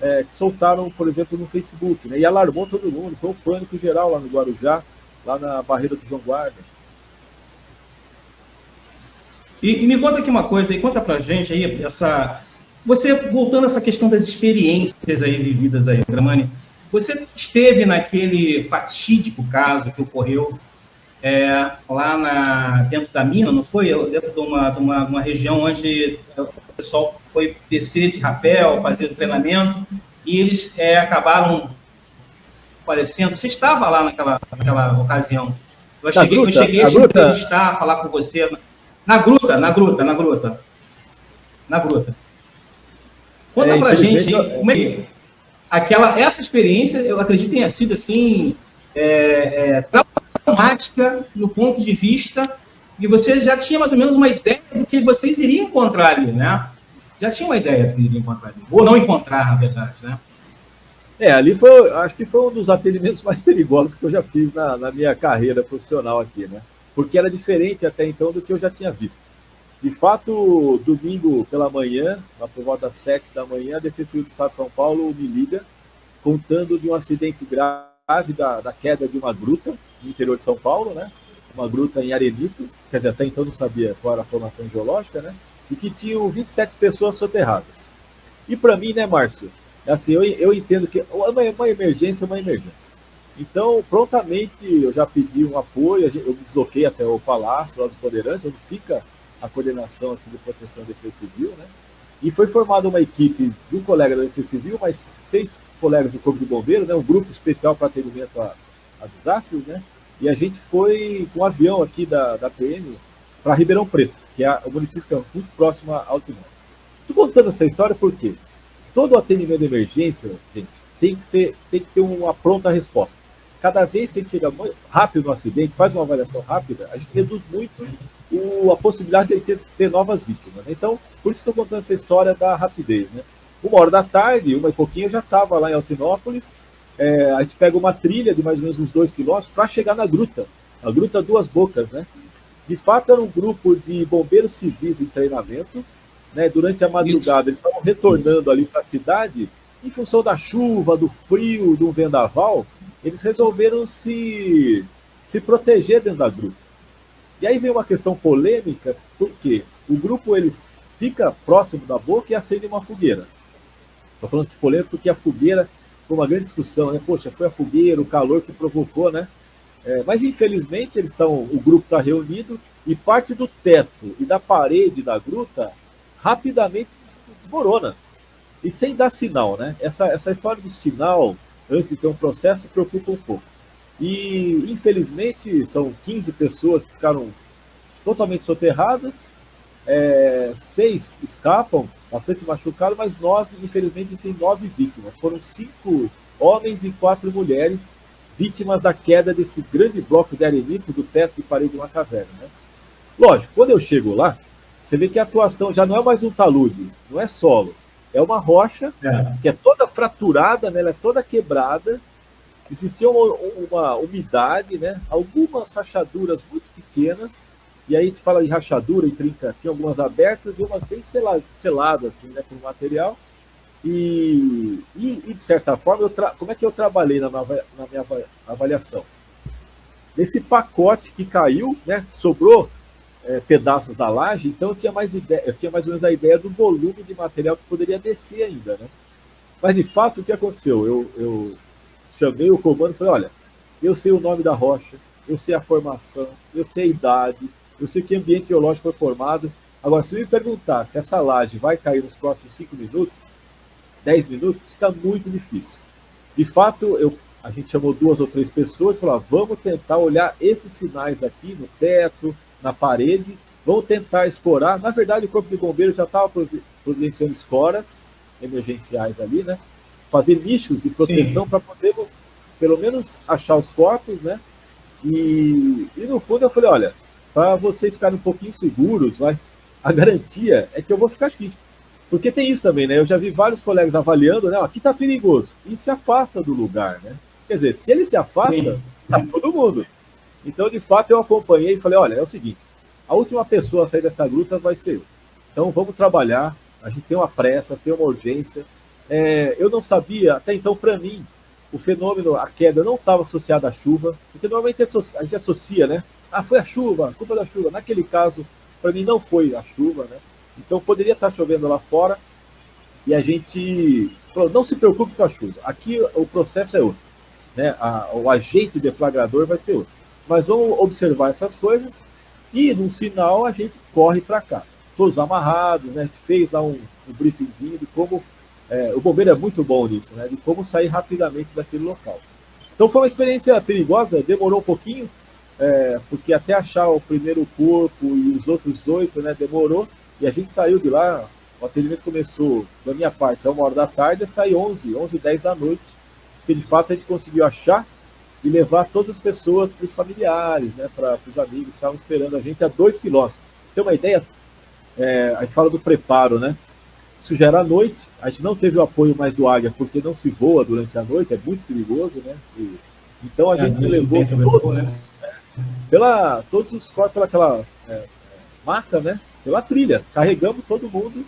Speaker 4: que soltaram, por exemplo, no Facebook, né, e alarmou todo mundo. Foi um pânico geral lá no Guarujá, lá na barreira do João Guarda.
Speaker 3: E me conta aqui uma coisa, e conta pra gente aí, você, voltando a essa questão das experiências aí vividas aí, Dramani, você esteve naquele fatídico caso que ocorreu lá dentro da mina, não foi? Dentro de uma região onde o pessoal foi descer de rapel, fazer treinamento, e eles acabaram falecendo. Você estava lá naquela ocasião. Eu cheguei a te entrevistar, falar com você na gruta. Conta pra gente aí, como é que essa experiência, eu acredito tenha sido assim, traumática no ponto de vista, e você já tinha mais ou menos uma ideia do que vocês iriam encontrar ali, né? Já tinha uma ideia do que iriam encontrar ali, ou não encontrar, na verdade, né?
Speaker 4: Ali acho que foi um dos atendimentos mais perigosos que eu já fiz na minha carreira profissional aqui, né? Porque era diferente até então do que eu já tinha visto. De fato, domingo pela manhã, por volta das 7 da manhã, a Defesa Civil do Estado de São Paulo me liga, contando de um acidente grave da queda de uma gruta no interior de São Paulo, né? Uma gruta em Arenito, quer dizer, até então não sabia qual era a formação geológica, né? E que tinham 27 pessoas soterradas. E para mim, né, Márcio, assim, eu entendo que uma emergência é uma emergência. Então, prontamente, eu já pedi um apoio, eu me desloquei até o Palácio, lá dos Bandeirantes, onde fica a coordenação aqui de proteção da Defesa Civil, né? E foi formada uma equipe de um colega da Defesa Civil, mais 6 colegas do Corpo de Bombeiros, né? Um grupo especial para atendimento a desastres, né? E a gente foi com um avião aqui da PM para Ribeirão Preto, que é o município que é muito próximo a Alto. Estou contando essa história porque todo atendimento de emergência, gente, tem que ter uma pronta resposta. Cada vez que a gente chega rápido no acidente, faz uma avaliação rápida, a gente reduz muito a possibilidade de a gente ter novas vítimas. Então, por isso que eu estou contando essa história da rapidez, né? 1h da tarde, 1 e pouquinho, eu já estava lá em Altinópolis. A gente pega uma trilha de mais ou menos uns 2 quilômetros para chegar na gruta. A gruta Duas Bocas, né? De fato, era um grupo de bombeiros civis em treinamento, né? Durante a madrugada, eles estavam retornando ali para a cidade, em função da chuva, do frio, do vendaval, eles resolveram se proteger dentro da gruta. E aí vem uma questão polêmica, porque o grupo eles fica próximo da boca e acende uma fogueira. Estou falando de polêmica porque a fogueira foi uma grande discussão, né? Poxa, foi a fogueira, o calor que provocou, né? Mas infelizmente o grupo está reunido e parte do teto e da parede da gruta rapidamente desmorona. E sem dar sinal, né? Essa história do sinal, antes de ter um processo, preocupa um pouco. E, infelizmente, são 15 pessoas que ficaram totalmente soterradas, 6 escapam, bastante machucados, mas 9, infelizmente, tem 9 vítimas. Foram 5 homens e 4 mulheres vítimas da queda desse grande bloco de arenito do teto e parede de uma caverna, né? Lógico, quando eu chego lá, você vê que a atuação já não é mais um talude, não é solo. É uma rocha que é toda fraturada, né? Ela é toda quebrada. Existia uma umidade, né? Algumas rachaduras muito pequenas. E aí a gente fala de rachadura e trinca. Tinha algumas abertas e umas bem seladas, assim, né? Com material. de certa forma, como é que eu trabalhei na minha avaliação? Nesse pacote que caiu, né, sobrou pedaços da laje, então eu tinha mais ou menos a ideia do volume de material que poderia descer ainda, né? Mas de fato o que aconteceu? Eu chamei o comando e falei, olha, eu sei o nome da rocha, eu sei a formação, eu sei a idade, eu sei que ambiente geológico foi formado. Agora, se me perguntar se essa laje vai cair nos próximos 5 minutos, 10 minutos, fica muito difícil. De fato, a gente chamou 2 ou 3 pessoas e falou, vamos tentar olhar esses sinais aqui no teto, na parede, vamos tentar explorar. Na verdade, o Corpo de Bombeiros já estava providenciando escoras emergenciais ali, né? Fazer nichos de proteção para poder, pelo menos, achar os corpos, né? E no fundo eu falei, olha, para vocês ficarem um pouquinho seguros, a garantia é que eu vou ficar aqui. Porque tem isso também, né? Eu já vi vários colegas avaliando, né? Aqui está perigoso. E se afasta do lugar, né? Quer dizer, se ele se afasta, sai todo mundo. Então, de fato, eu acompanhei e falei, olha, é o seguinte, a última pessoa a sair dessa gruta vai ser eu. Então, vamos trabalhar, a gente tem uma pressa, tem uma urgência. Eu não sabia, até então, para mim, o fenômeno, a queda, não estava associada à chuva, porque normalmente a gente associa, né? Ah, foi a chuva, culpa da chuva. Naquele caso, para mim, não foi a chuva, né? Então, poderia estar chovendo lá fora e a gente falou, não se preocupe com a chuva. Aqui, o processo é outro, né? O agente deflagrador vai ser outro. Mas vamos observar essas coisas e, num sinal, a gente corre para cá. Todos amarrados, né? A gente fez lá um briefingzinho de como... o bombeiro é muito bom nisso, né? De como sair rapidamente daquele local. Então foi uma experiência perigosa, demorou um pouquinho, porque até achar o primeiro corpo e os outros 8, né? Demorou, e a gente saiu de lá, o atendimento começou, da minha parte, a 1h da tarde, e saiu 11h10 da noite, porque de fato a gente conseguiu achar e levar todas as pessoas para os familiares, né, para os amigos que estavam esperando a gente a 2 quilômetros. Tem uma ideia? A gente fala do preparo, né? Isso já era à noite, a gente não teve o apoio mais do Águia, porque não se voa durante a noite, é muito perigoso, né? Então a gente levou todos os corpos pelaquela mata, né? Pela trilha, carregamos todo mundo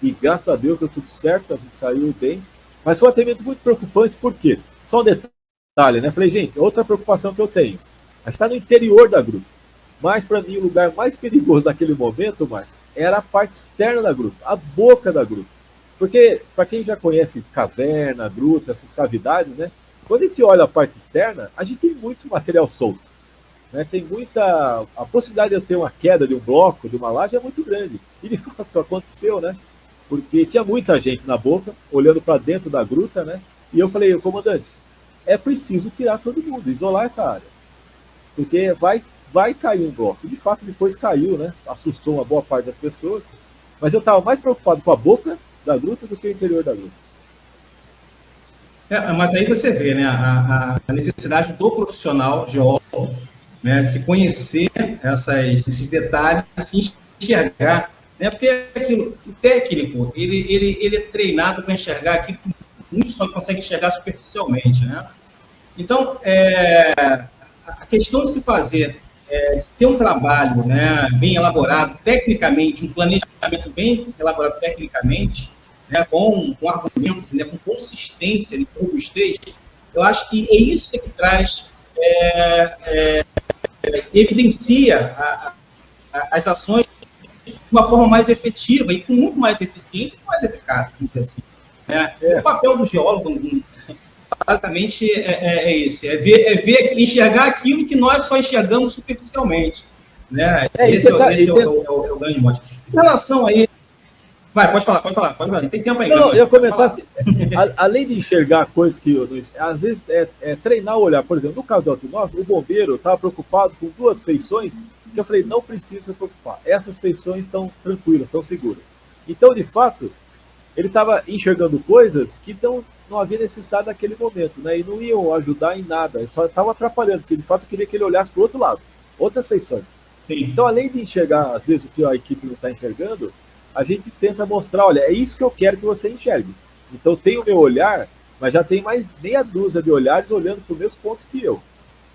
Speaker 4: e graças a Deus deu tudo certo, a gente saiu bem. Mas foi um atendimento muito preocupante, por quê? Só um detalhe, né? Falei, gente, outra preocupação que eu tenho, a gente está no interior da gruta. Mas, para mim, o lugar mais perigoso naquele momento, Márcio, era a parte externa da gruta, a boca da gruta. Porque, para quem já conhece caverna, gruta, essas cavidades, né? Quando a gente olha a parte externa, a gente tem muito material solto. Né? Tem muita... A possibilidade de eu ter uma queda de um bloco, de uma laje, é muito grande. E, de fato, aconteceu, né? Porque tinha muita gente na boca, olhando para dentro da gruta, né? E eu falei, comandante, é preciso tirar todo mundo, isolar essa área. Porque vai cair um bloco. E de fato depois caiu, né? Assustou uma boa parte das pessoas. Mas eu estava mais preocupado com a boca da gruta do que o interior da gruta.
Speaker 3: Mas aí você vê, né, a necessidade do profissional geólogo, né, de se conhecer esses detalhes, se enxergar, né? Porque aquilo, o técnico, ele é treinado para enxergar aquilo que muitos só conseguem enxergar superficialmente, né? Então, a questão de se fazer, de ter um trabalho, né, bem elaborado tecnicamente, um planejamento bem elaborado tecnicamente, né, com argumentos, né, com consistência de robustez, eu acho que é isso que traz, evidencia as ações de uma forma mais efetiva e com muito mais eficiência e mais eficácia, vamos dizer assim. Né? O papel do geólogo, basicamente, é esse, enxergar aquilo que nós só enxergamos superficialmente. Né? Esse é o grande mote. Em relação aí... pode falar. Tem tempo aí.
Speaker 4: Não, eu ia comentar assim, além de enxergar coisas que, às vezes, treinar o olhar. Por exemplo, no caso do Altinove, o bombeiro estava preocupado com 2 feições, que eu falei, não precisa se preocupar. Essas feições estão tranquilas, estão seguras. Então, de fato, ele estava enxergando coisas que não havia necessidade naquele momento, né? E não iam ajudar em nada, só estavam atrapalhando, porque de fato queria que ele olhasse para o outro lado, outras feições.
Speaker 3: Sim.
Speaker 4: Então, além de enxergar, às vezes, o que a equipe não está enxergando, a gente tenta mostrar, olha, é isso que eu quero que você enxergue. Então, tem o meu olhar, mas já tem mais meia dúzia de olhares olhando para os mesmos pontos que eu.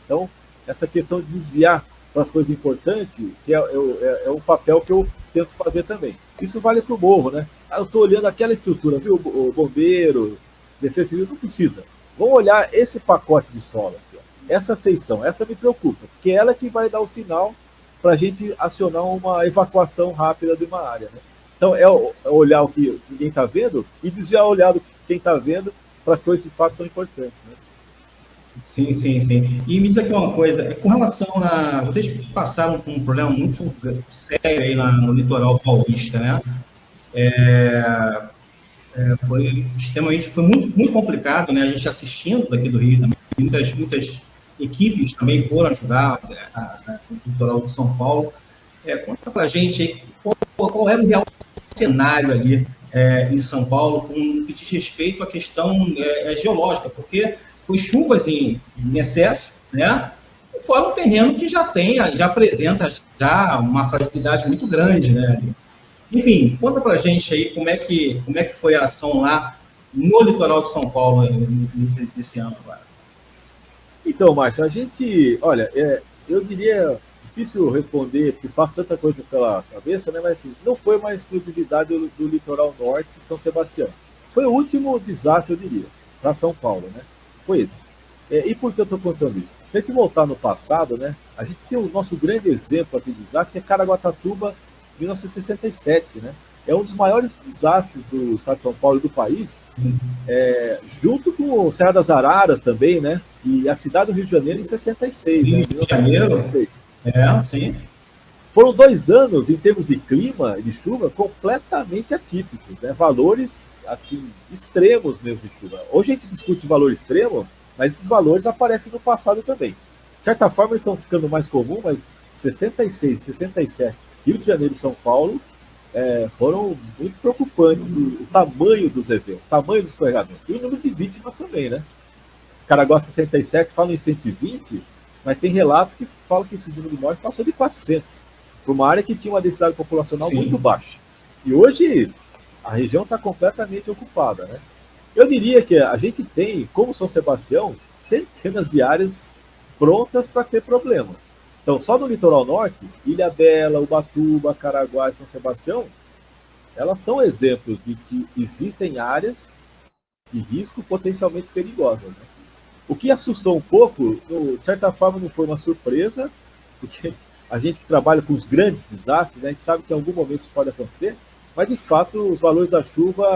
Speaker 4: Então, essa questão de desviar para as coisas importantes, que é um papel que eu tento fazer também. Isso vale para o morro, né? eu estou olhando aquela estrutura, viu? O bombeiro, defesa civil, não precisa. Vamos olhar esse pacote de solo aqui, ó. Essa feição, essa me preocupa, porque ela é que vai dar o sinal para a gente acionar uma evacuação rápida de uma área, né? Então, olhar o que ninguém está vendo e desviar o olhar do que quem está vendo para que esses fatos são importantes, né?
Speaker 3: Sim, sim, sim. E me diz aqui uma coisa, com relação a... Vocês passaram por um problema muito sério aí no litoral paulista, né? Foi extremamente, foi muito, muito complicado, né? A gente assistindo daqui do Rio também, muitas equipes também foram ajudar o litoral de São Paulo. Conta pra gente aí qual era o real cenário ali em São Paulo com que diz respeito à questão geológica, porque foi chuvas em excesso, né? Fora um terreno que já apresenta já uma fragilidade muito grande, né? Enfim, conta pra gente aí como é que foi a ação lá no litoral de São Paulo nesse ano agora.
Speaker 4: Então, Márcio, a gente, olha, eu diria, difícil responder, porque passa tanta coisa pela cabeça, né? Mas assim, não foi uma exclusividade do litoral norte de São Sebastião. Foi o último desastre, eu diria, para São Paulo, né? Foi esse. E por que eu estou contando isso? Se a gente voltar no passado, né? A gente tem o nosso grande exemplo aqui de desastre, que é Caraguatatuba, 1967, né? É um dos maiores desastres do estado de São Paulo e do país, junto com o Serra das Araras também, né? E a cidade do Rio de Janeiro em 66,
Speaker 3: Rio
Speaker 4: né?
Speaker 3: de Janeiro? Sim.
Speaker 4: Foram 2 anos, em termos de clima e de chuva, completamente atípicos, né? Valores, assim, extremos mesmo de chuva. Hoje a gente discute valor extremo, mas esses valores aparecem no passado também. De certa forma, eles estão ficando mais comuns, mas 66, 67, Rio de Janeiro e São Paulo foram muito preocupantes, o tamanho dos eventos, o tamanho dos escorregamentos, e o número de vítimas também, né? Caraguá 67 fala em 120, mas tem relato que fala que esse número de mortes passou de 400, para uma área que tinha uma densidade populacional muito baixa. E hoje a região está completamente ocupada, né? Eu diria que a gente tem, como São Sebastião, centenas de áreas prontas para ter problema. Então, só no litoral norte, Ilhabela, Ubatuba, Caraguá e São Sebastião, elas são exemplos de que existem áreas de risco potencialmente perigosas, né? O que assustou um pouco, de certa forma não foi uma surpresa, porque a gente que trabalha com os grandes desastres, né, a gente sabe que em algum momento isso pode acontecer, mas de fato os valores da chuva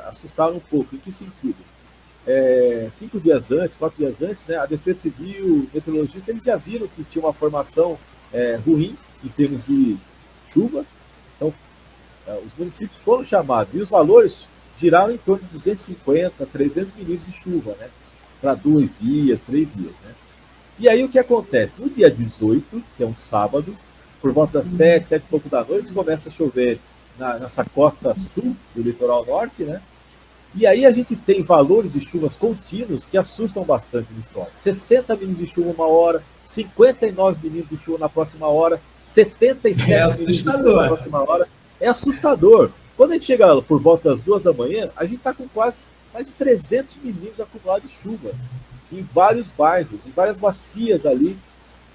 Speaker 4: assustaram um pouco. Em que sentido? 5 dias antes, 4 dias antes, né, a Defesa Civil, meteorologistas, eles já viram que tinha uma formação ruim em termos de chuva. Então, os municípios foram chamados e os valores giraram em torno de 250, 300 milímetros de chuva, né, para 2 dias, 3 dias. Né? E aí o que acontece? No dia 18, que é um sábado, por volta das 7 e pouco da noite, começa a chover nessa costa sul do litoral norte, né? E aí a gente tem valores de chuvas contínuos que assustam bastante no histórico. 60 milímetros de chuva uma hora, 59 milímetros de chuva na próxima hora, 77 milímetros de chuva na próxima hora. É assustador. Quando a gente chega por volta das 2 da manhã, a gente está com quase mais de 300 milímetros acumulados de chuva em vários bairros, em várias bacias ali,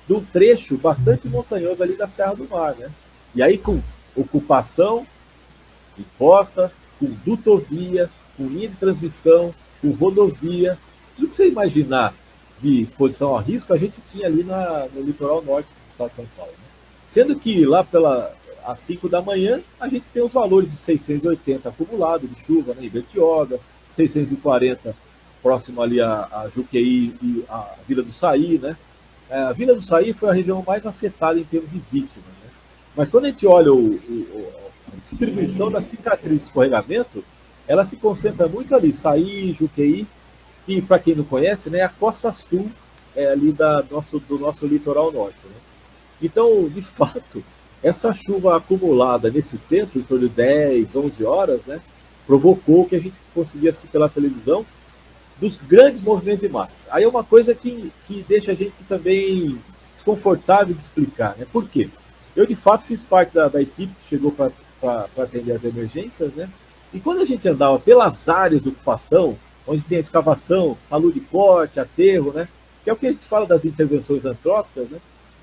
Speaker 4: de um trecho bastante montanhoso ali da Serra do Mar, né? E aí com ocupação imposta, com dutovia, com linha de transmissão, com rodovia, tudo que você imaginar de exposição a risco, a gente tinha ali no litoral norte do estado de São Paulo. Né? Sendo que lá às 5 da manhã, a gente tem os valores de 680 acumulados de chuva, né, em Bertioga, 640 próximo ali a Juqueí e a Vila do Saí, né? A Vila do Saí foi a região mais afetada em termos de vítimas, né? Mas quando a gente olha a distribuição da cicatriz de escorregamento, ela se concentra muito ali, Saí, Juqueí, e para quem não conhece, né, a costa sul ali do nosso litoral norte. Né? Então, de fato, essa chuva acumulada nesse tempo, em torno de 10, 11 horas, né, provocou que a gente conseguia assistir pela televisão dos grandes movimentos de massa. Aí é uma coisa que deixa a gente também desconfortável de explicar. Né? Por quê? Eu, de fato, fiz parte da equipe que chegou para atender as emergências, né? E quando a gente andava pelas áreas de ocupação, onde tem a escavação, talu de corte, aterro, né? Que é o que a gente fala das intervenções antrópicas, né?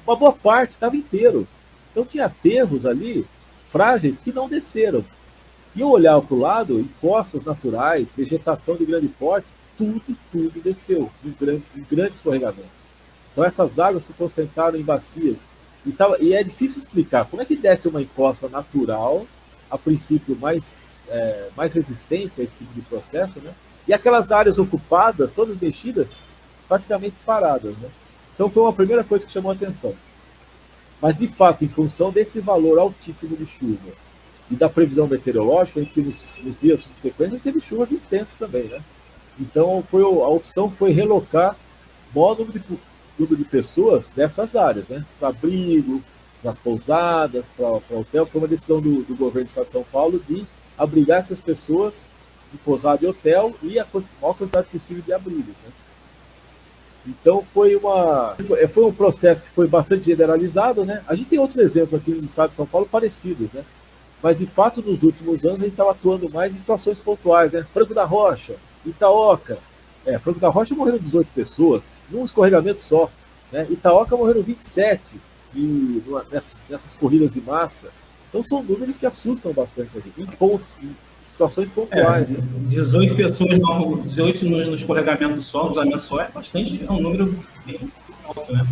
Speaker 4: Uma boa parte estava inteiro. Então tinha aterros ali, frágeis, que não desceram. E eu olhava para o lado, encostas naturais, vegetação de grande porte, tudo desceu em grandes escorregamentos. Então essas águas se concentraram em bacias. E é difícil explicar como é que desce uma encosta natural, a princípio mais resistente a esse tipo de processo, né? E aquelas áreas ocupadas, todas mexidas, praticamente paradas, né? Então foi uma primeira coisa que chamou a atenção. Mas, de fato, em função desse valor altíssimo de chuva e da previsão meteorológica, em que nos dias subsequentes teve chuvas intensas também, né? Então a opção foi relocar o número de pessoas dessas áreas, né? Para abrigo, nas pousadas, para hotel. Foi uma decisão do governo do estado de São Paulo de abrigar essas pessoas em pousada e hotel e a maior quantidade possível de abrigos, né? Então foi um processo que foi bastante generalizado, né? A gente tem outros exemplos aqui no estado de São Paulo parecidos, né? Mas de fato nos últimos anos a gente estava atuando mais em situações pontuais, né? Franco da Rocha, Itaoca. Franco da Rocha morreram 18 pessoas num escorregamento só, né? Itaoca morreram 27 nessas corridas de massa. Então são números que assustam bastante a gente, em situações pontuais.
Speaker 3: 18 pessoas, 18 no escorregamento só, no isolamento só, é um número bem alto, né?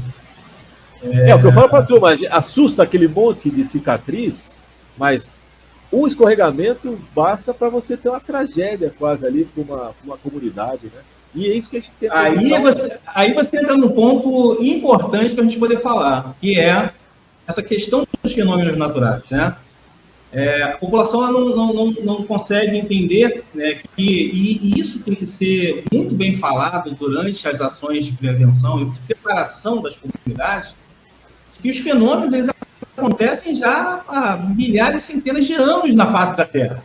Speaker 4: O que eu falo para a turma, assusta aquele monte de cicatriz, mas um escorregamento basta para você ter uma tragédia quase ali para uma comunidade, né? E é isso que a gente tem.
Speaker 3: Aí você entra num ponto importante para a gente poder falar, que é essa questão dos fenômenos naturais, né? A população ela não consegue entender, né, e isso tem que ser muito bem falado durante as ações de prevenção e de preparação das comunidades, que os fenômenos eles acontecem já há milhares, centenas de anos na face da Terra,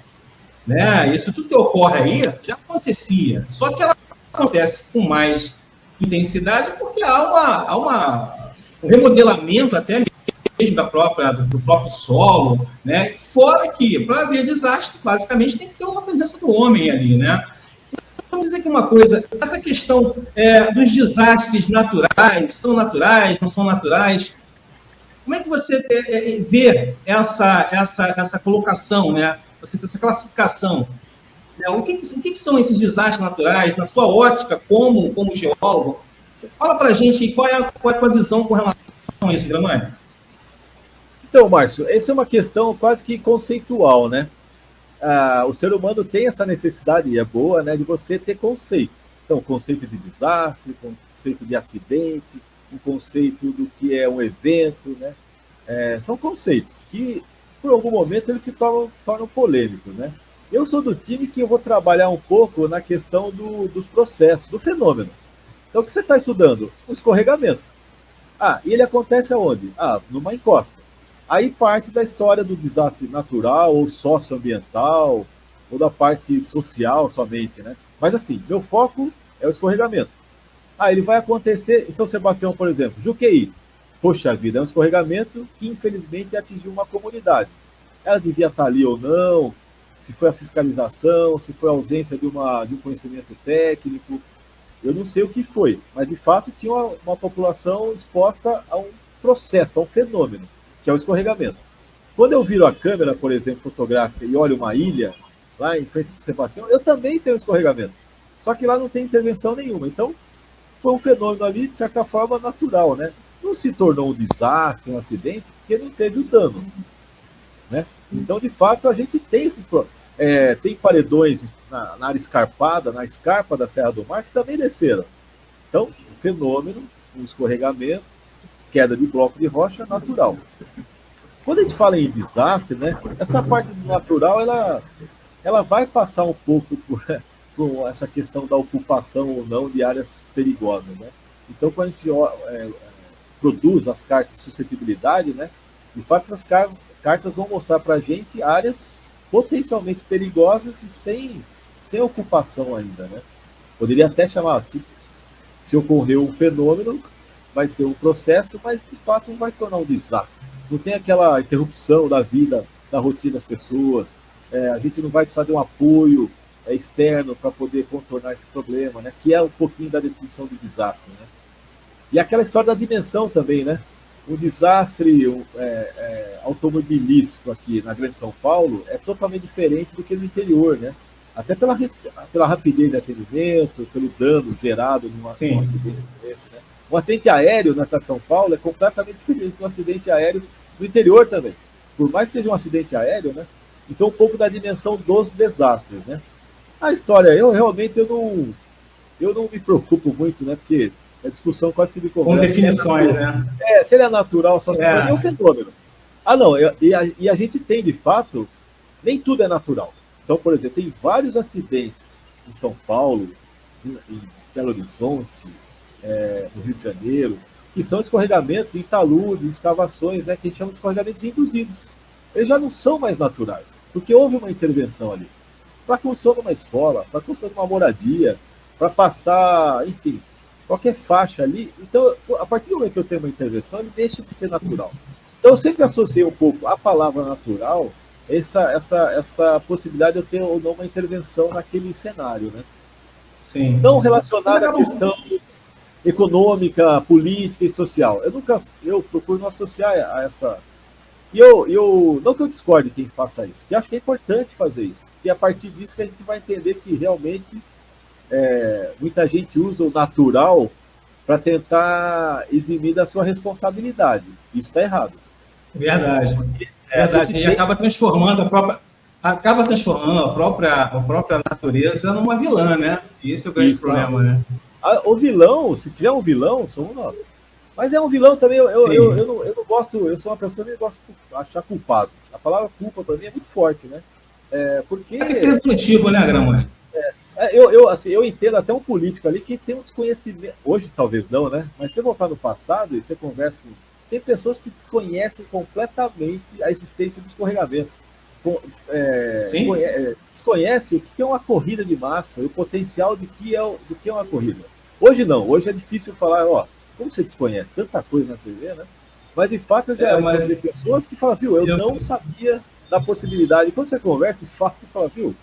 Speaker 3: né? Isso tudo que ocorre aí já acontecia, só que ela acontece com mais intensidade porque há um remodelamento até mesmo do próprio solo, né? Fora que, para haver desastre, basicamente tem que ter uma presença do homem ali, né? Vamos dizer que uma coisa, essa questão dos desastres naturais, são naturais, não são naturais, como é que você vê essa colocação, né? Essa classificação? O que são esses desastres naturais, na sua ótica como geólogo? Fala para a gente qual é a tua visão com relação a isso, Granói.
Speaker 4: Então, Márcio, essa é uma questão quase que conceitual, né? O ser humano tem essa necessidade, e é boa, né, de você ter conceitos. Então, conceito de desastre, conceito de acidente, um conceito do que é um evento, né? São conceitos que, por algum momento, eles se tornam polêmicos, né? Eu sou do time que eu vou trabalhar um pouco na questão dos processos, do fenômeno. Então, o que você está estudando? O escorregamento. E ele acontece aonde? Numa encosta. Aí parte da história do desastre natural ou socioambiental, ou da parte social somente, né? Mas assim, meu foco é o escorregamento. Ele vai acontecer em São Sebastião, por exemplo, Juqueí. Poxa vida, é um escorregamento que infelizmente atingiu uma comunidade. Ela devia estar ali ou não, se foi a fiscalização, se foi a ausência de um conhecimento técnico, eu não sei o que foi, mas de fato tinha uma população exposta a um processo, a um fenômeno, que é o escorregamento. Quando eu viro a câmera, por exemplo, fotográfica e olho uma ilha, lá em frente de São Sebastião, eu também tenho escorregamento. Só que lá não tem intervenção nenhuma. Então, foi um fenômeno ali, de certa forma, natural, né? Não se tornou um desastre, um acidente, porque não teve o dano, né? Então, de fato, a gente tem esses tem paredões na área escarpada, na escarpa da Serra do Mar, que também desceram. Então, um fenômeno, um escorregamento, queda de bloco de rocha natural. Quando a gente fala em desastre, né, essa parte do natural, ela vai passar um pouco por essa questão da ocupação ou não de áreas perigosas, né? Então, quando a gente produz as cartas de suscetibilidade, né, de fato, essas cartas vão mostrar para a gente áreas potencialmente perigosas e sem ocupação ainda, né? Poderia até chamar assim, se ocorreu um fenômeno, vai ser um processo, mas de fato não vai se tornar um desastre. Não tem aquela interrupção da vida, da rotina das pessoas, a gente não vai precisar de um apoio externo para poder contornar esse problema, né? Que é um pouquinho da definição de desastre, né? E aquela história da dimensão também, né? Um desastre automobilístico aqui na Grande São Paulo é totalmente diferente do que no interior, né? Até pela rapidez de atendimento, pelo dano gerado num acidente desse, né? Um acidente aéreo na cidade de São Paulo é completamente diferente de um acidente aéreo no interior também. Por mais que seja um acidente aéreo, né? Então, um pouco da dimensão dos desastres, né? A história, eu não me preocupo muito, né? Porque a discussão quase que me conversa.
Speaker 3: Com definições, né?
Speaker 4: Se ele é natural, só se é um fenômeno. Não, e a gente tem, de fato, nem tudo é natural. Então, por exemplo, tem vários acidentes em São Paulo, em Belo Horizonte, no Rio de Janeiro, que são escorregamentos em taludes, escavações, né, que a gente chama de escorregamentos induzidos. Eles já não são mais naturais, porque houve uma intervenção ali. Para a construção de uma escola, para a construção de uma moradia, para passar, enfim, qualquer faixa ali. Então, a partir do momento que eu tenho uma intervenção, ele deixa de ser natural. Então, eu sempre associei um pouco a palavra natural essa possibilidade de eu ter ou não uma intervenção naquele cenário, né?
Speaker 3: Sim.
Speaker 4: Não relacionada à questão econômica, política e social. Eu procuro não associar a essa. E não que eu discorde de quem faça isso, que acho que é importante fazer isso. E é a partir disso que a gente vai entender que realmente muita gente usa o natural para tentar eximir da sua responsabilidade. Isso está errado.
Speaker 3: Verdade. Verdade. E acaba transformando a própria natureza numa vilã, né? E esse é o grande problema, né?
Speaker 4: O vilão, se tiver um vilão, somos nós. Mas é um vilão também, eu não gosto, eu sou uma pessoa que não gosto de achar culpados. A palavra culpa para mim é muito forte, né? Porque... Tem
Speaker 3: que ser executivo, né, Gramani?
Speaker 4: Eu entendo até um político ali que tem um desconhecimento, hoje talvez não, né? Mas se você voltar no passado e você conversa com... Tem pessoas que desconhecem completamente a existência do escorregamento. Desconhece o que é uma corrida de massa, o potencial do que é uma corrida. Hoje não, hoje é difícil falar, como você desconhece tanta coisa na TV, né? Mas de fato eu já vi pessoas que falam, viu, eu não sabia da possibilidade. Quando você conversa, de fato, você fala, viu,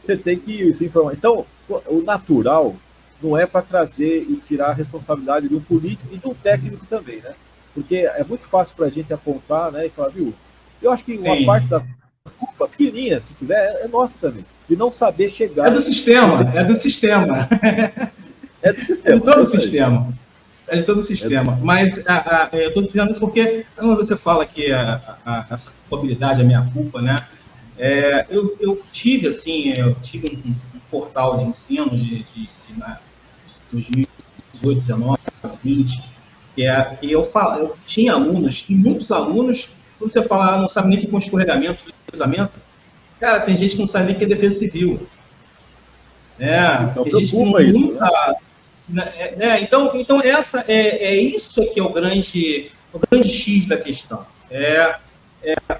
Speaker 4: você tem que se informar. Então, o natural não é para trazer e tirar a responsabilidade de um político e de um técnico também, né? Porque é muito fácil para a gente apontar, né, e falar, viu, eu acho que uma parte da culpa pequenininha, se tiver, é nossa também. De não saber chegar...
Speaker 3: É do sistema. É do todo o sistema. É de todo o sistema. Mas eu estou dizendo isso porque, quando você fala que essa culpabilidade é minha culpa, né? Eu tive um portal de ensino de 2018, 19, 20, que eu tinha alunos, e muitos alunos, quando você fala, não sabe nem o que é um escorregamento, deslizamento, cara, tem gente que não sabe nem o que é defesa civil.
Speaker 4: Então,
Speaker 3: tem gente que nunca... Então essa isso que é o grande X da questão.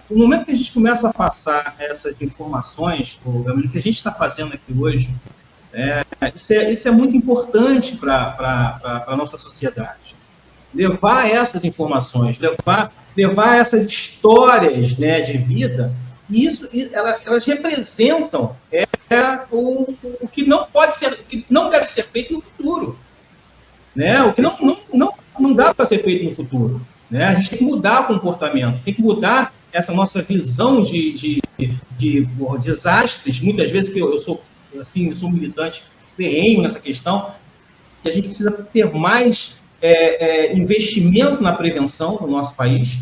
Speaker 3: No momento que a gente começa a passar essas informações, o que a gente está fazendo aqui hoje, isso é muito importante para a nossa sociedade. Levar essas informações, levar essas histórias, né, de vida, elas representam o que não pode ser, o que não deve ser feito no futuro, né? O que não dá para ser feito no futuro, né? A gente tem que mudar o comportamento, tem que mudar essa nossa visão de desastres. Muitas vezes que eu sou militante ferrenho nessa questão, que a gente precisa ter mais investimento na prevenção no nosso país,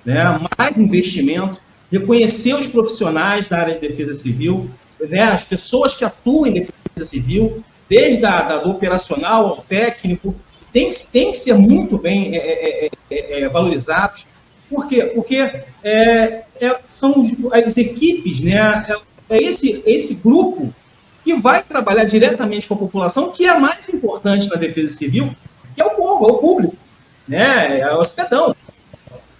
Speaker 3: né? Mais investimento, reconhecer os profissionais da área de defesa civil, né? As pessoas que atuam em defesa civil, desde do operacional ao técnico, tem que ser muito bem valorizados. Por quê? Porque são as equipes, né? Esse grupo que vai trabalhar diretamente com a população, que é a mais importante na defesa civil, que é o povo, é o público, né? É o cidadão.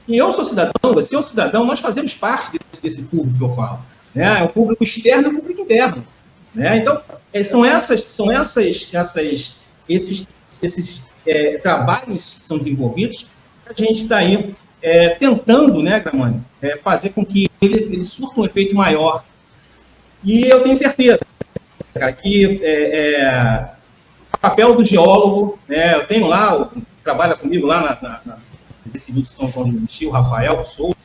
Speaker 3: E eu sou cidadão, você é um cidadão, nós fazemos parte desse público que eu falo, né? É o público externo e o público interno, né? Então, são esses trabalhos que são desenvolvidos, a gente está aí tentando, né, Gramani, fazer com que ele surta um efeito maior. E eu tenho certeza, cara, que o papel do geólogo, né, eu tenho lá, trabalha comigo lá nesse vídeo de São João do Meriti, o Rafael Souza,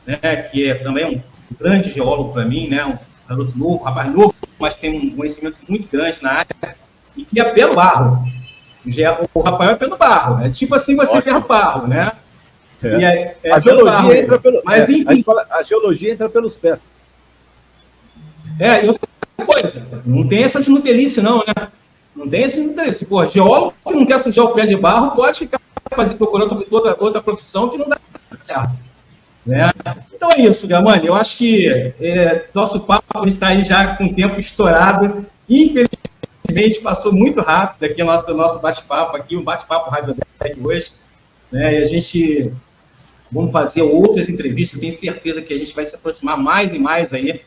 Speaker 3: né, que é também um grande geólogo para mim, né, um garoto novo, rapaz novo, mas tem um conhecimento muito grande na área, e que é pelo barro. O Rafael é pelo barro, é tipo assim você ferra o barro, né?
Speaker 4: A geologia entra pelo,
Speaker 3: mas, enfim,
Speaker 4: a geologia entra pelos pés.
Speaker 3: E outra coisa, não tem essa desnutelice não, né? Não tem essa desnutelice. Pô, geólogo que não quer sujar o pé de barro pode ficar procurando outra profissão que não dá certo. Né? Então é isso, Gramani. Eu acho que nosso papo está aí já com o tempo estourado. Infelizmente, passou muito rápido aqui o nosso bate-papo, aqui, um bate-papo Rádio Deck hoje. Né? E a gente vamos fazer outras entrevistas. Tenho certeza que a gente vai se aproximar mais e mais aí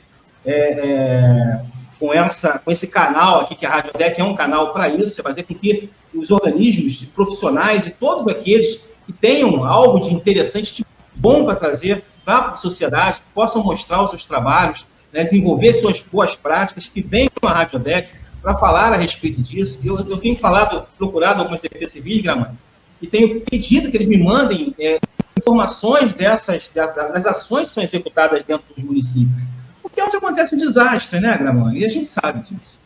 Speaker 3: com esse canal aqui, que a Rádio Deck é um canal para isso, é fazer com que os organismos profissionais e todos aqueles que tenham algo de interessante, de bom para trazer para a sociedade, que possam mostrar os seus trabalhos, né, desenvolver suas boas práticas, que venham à Rádio Deck para falar a respeito disso. Eu tenho procurado algumas defesas civis, Gramani, e tenho pedido que eles me mandem informações das ações que são executadas dentro dos municípios. Porque é onde acontece o desastre, né, Gramani? E a gente sabe disso.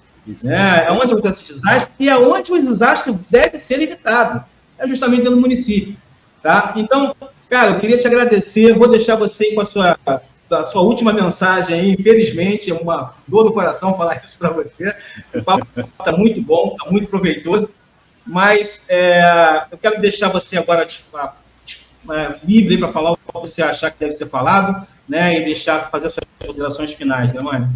Speaker 3: É onde acontece o desastre e é onde o desastre deve ser evitado. É justamente dentro do município. Tá? Então, cara, eu queria te agradecer. Vou deixar você com a sua última mensagem aí. Infelizmente, é uma dor no coração falar isso para você. O papo está muito bom, está muito proveitoso. Mas eu quero deixar você agora livre para falar o que você achar que deve ser falado, né, e fazer as suas considerações finais, né, mano?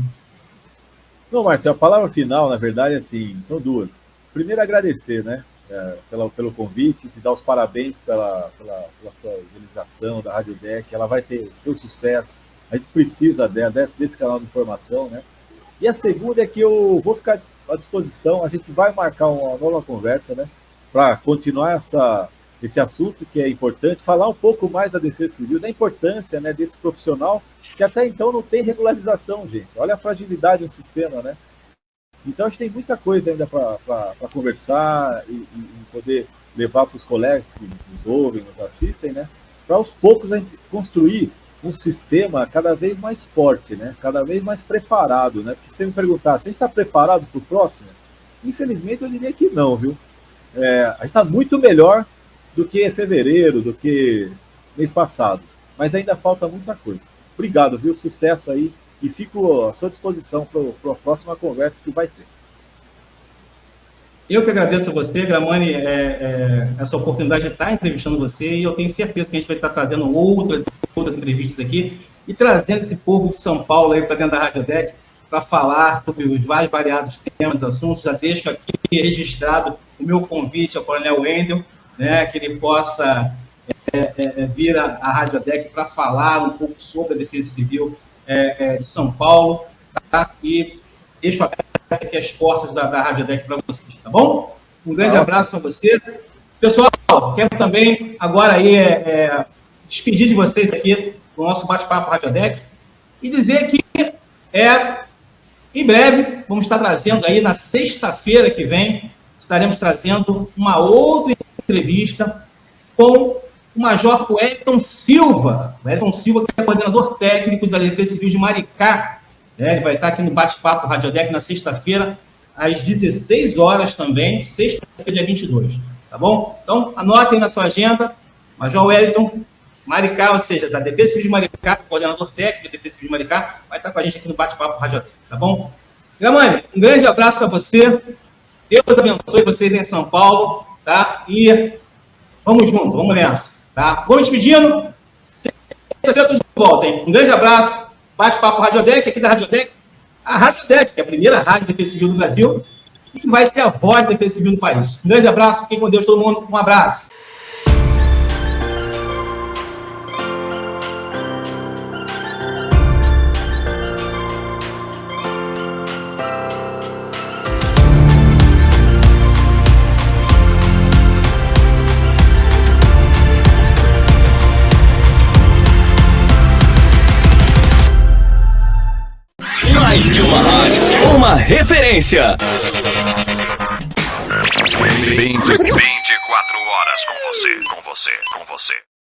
Speaker 4: Não, Márcio, a palavra final, na verdade, assim, são duas. Primeiro, agradecer, né, pelo convite, te dar os parabéns pela sua realização da Rádio Deck. Ela vai ter seu sucesso. A gente precisa desse canal de informação, né? E a segunda é que eu vou ficar à disposição. A gente vai marcar uma nova conversa, né, para continuar esse assunto que é importante, falar um pouco mais da Defesa Civil, da importância, né, desse profissional que até então não tem regularização, gente. Olha a fragilidade do sistema, né? Então a gente tem muita coisa ainda para conversar e poder levar para os colegas que nos ouvem, nos assistem, né? Para aos poucos a gente construir um sistema cada vez mais forte, né? Cada vez mais preparado, né? Porque se você me perguntar, se a gente está preparado para o próximo? Infelizmente eu diria que não, viu? A gente está muito melhor do que fevereiro, do que mês passado. Mas ainda falta muita coisa. Obrigado, viu? Sucesso aí. E fico à sua disposição para a próxima conversa que vai ter.
Speaker 3: Eu que agradeço a você, Gramani, essa oportunidade de estar entrevistando você, e eu tenho certeza que a gente vai estar trazendo outras entrevistas aqui, e trazendo esse povo de São Paulo aí para dentro da Rádio Deck, para falar sobre os vários variados temas, assuntos. Já deixo aqui registrado o meu convite ao Coronel Wendel, né, que ele possa vir à Rádio Deck para falar um pouco sobre a Defesa Civil de São Paulo, tá? E deixo aberto aqui as portas da Rádio Deck para vocês, tá bom? Um grande abraço para você. Pessoal, quero também agora aí despedir de vocês aqui do nosso bate-papo Rádio Deck e dizer que em breve vamos estar trazendo aí na sexta-feira que vem, estaremos trazendo uma outra entrevista com o Major Wellington Silva. O Wellington Silva, que é coordenador técnico da Defesa Civil de Maricá. Ele vai estar aqui no bate-papo Rádio Deck na sexta-feira, às 16 horas também, sexta-feira, dia 22. Tá bom? Então, anotem na sua agenda, Major Wellington, Maricá, ou seja, da Defesa Civil de Maricá, coordenador técnico da Defesa Civil de Maricá, vai estar com a gente aqui no bate-papo Rádio Deck. Tá bom? Gramani, um grande abraço a você. Deus abençoe vocês em São Paulo, tá? E vamos juntos, vamos nessa, tá? Vamos despedindo. Sexta-feira todos de volta, hein? Um grande abraço. Bate-papo Rádio Deck, aqui da Rádio Deck. A Rádio Deck, que é a primeira rádio de defesa civil do Brasil e que vai ser a voz da defesa civil do país. Um grande abraço, fiquem com Deus todo mundo. Um abraço.
Speaker 1: Mais que uma rádio, uma referência.
Speaker 2: 24 horas com você.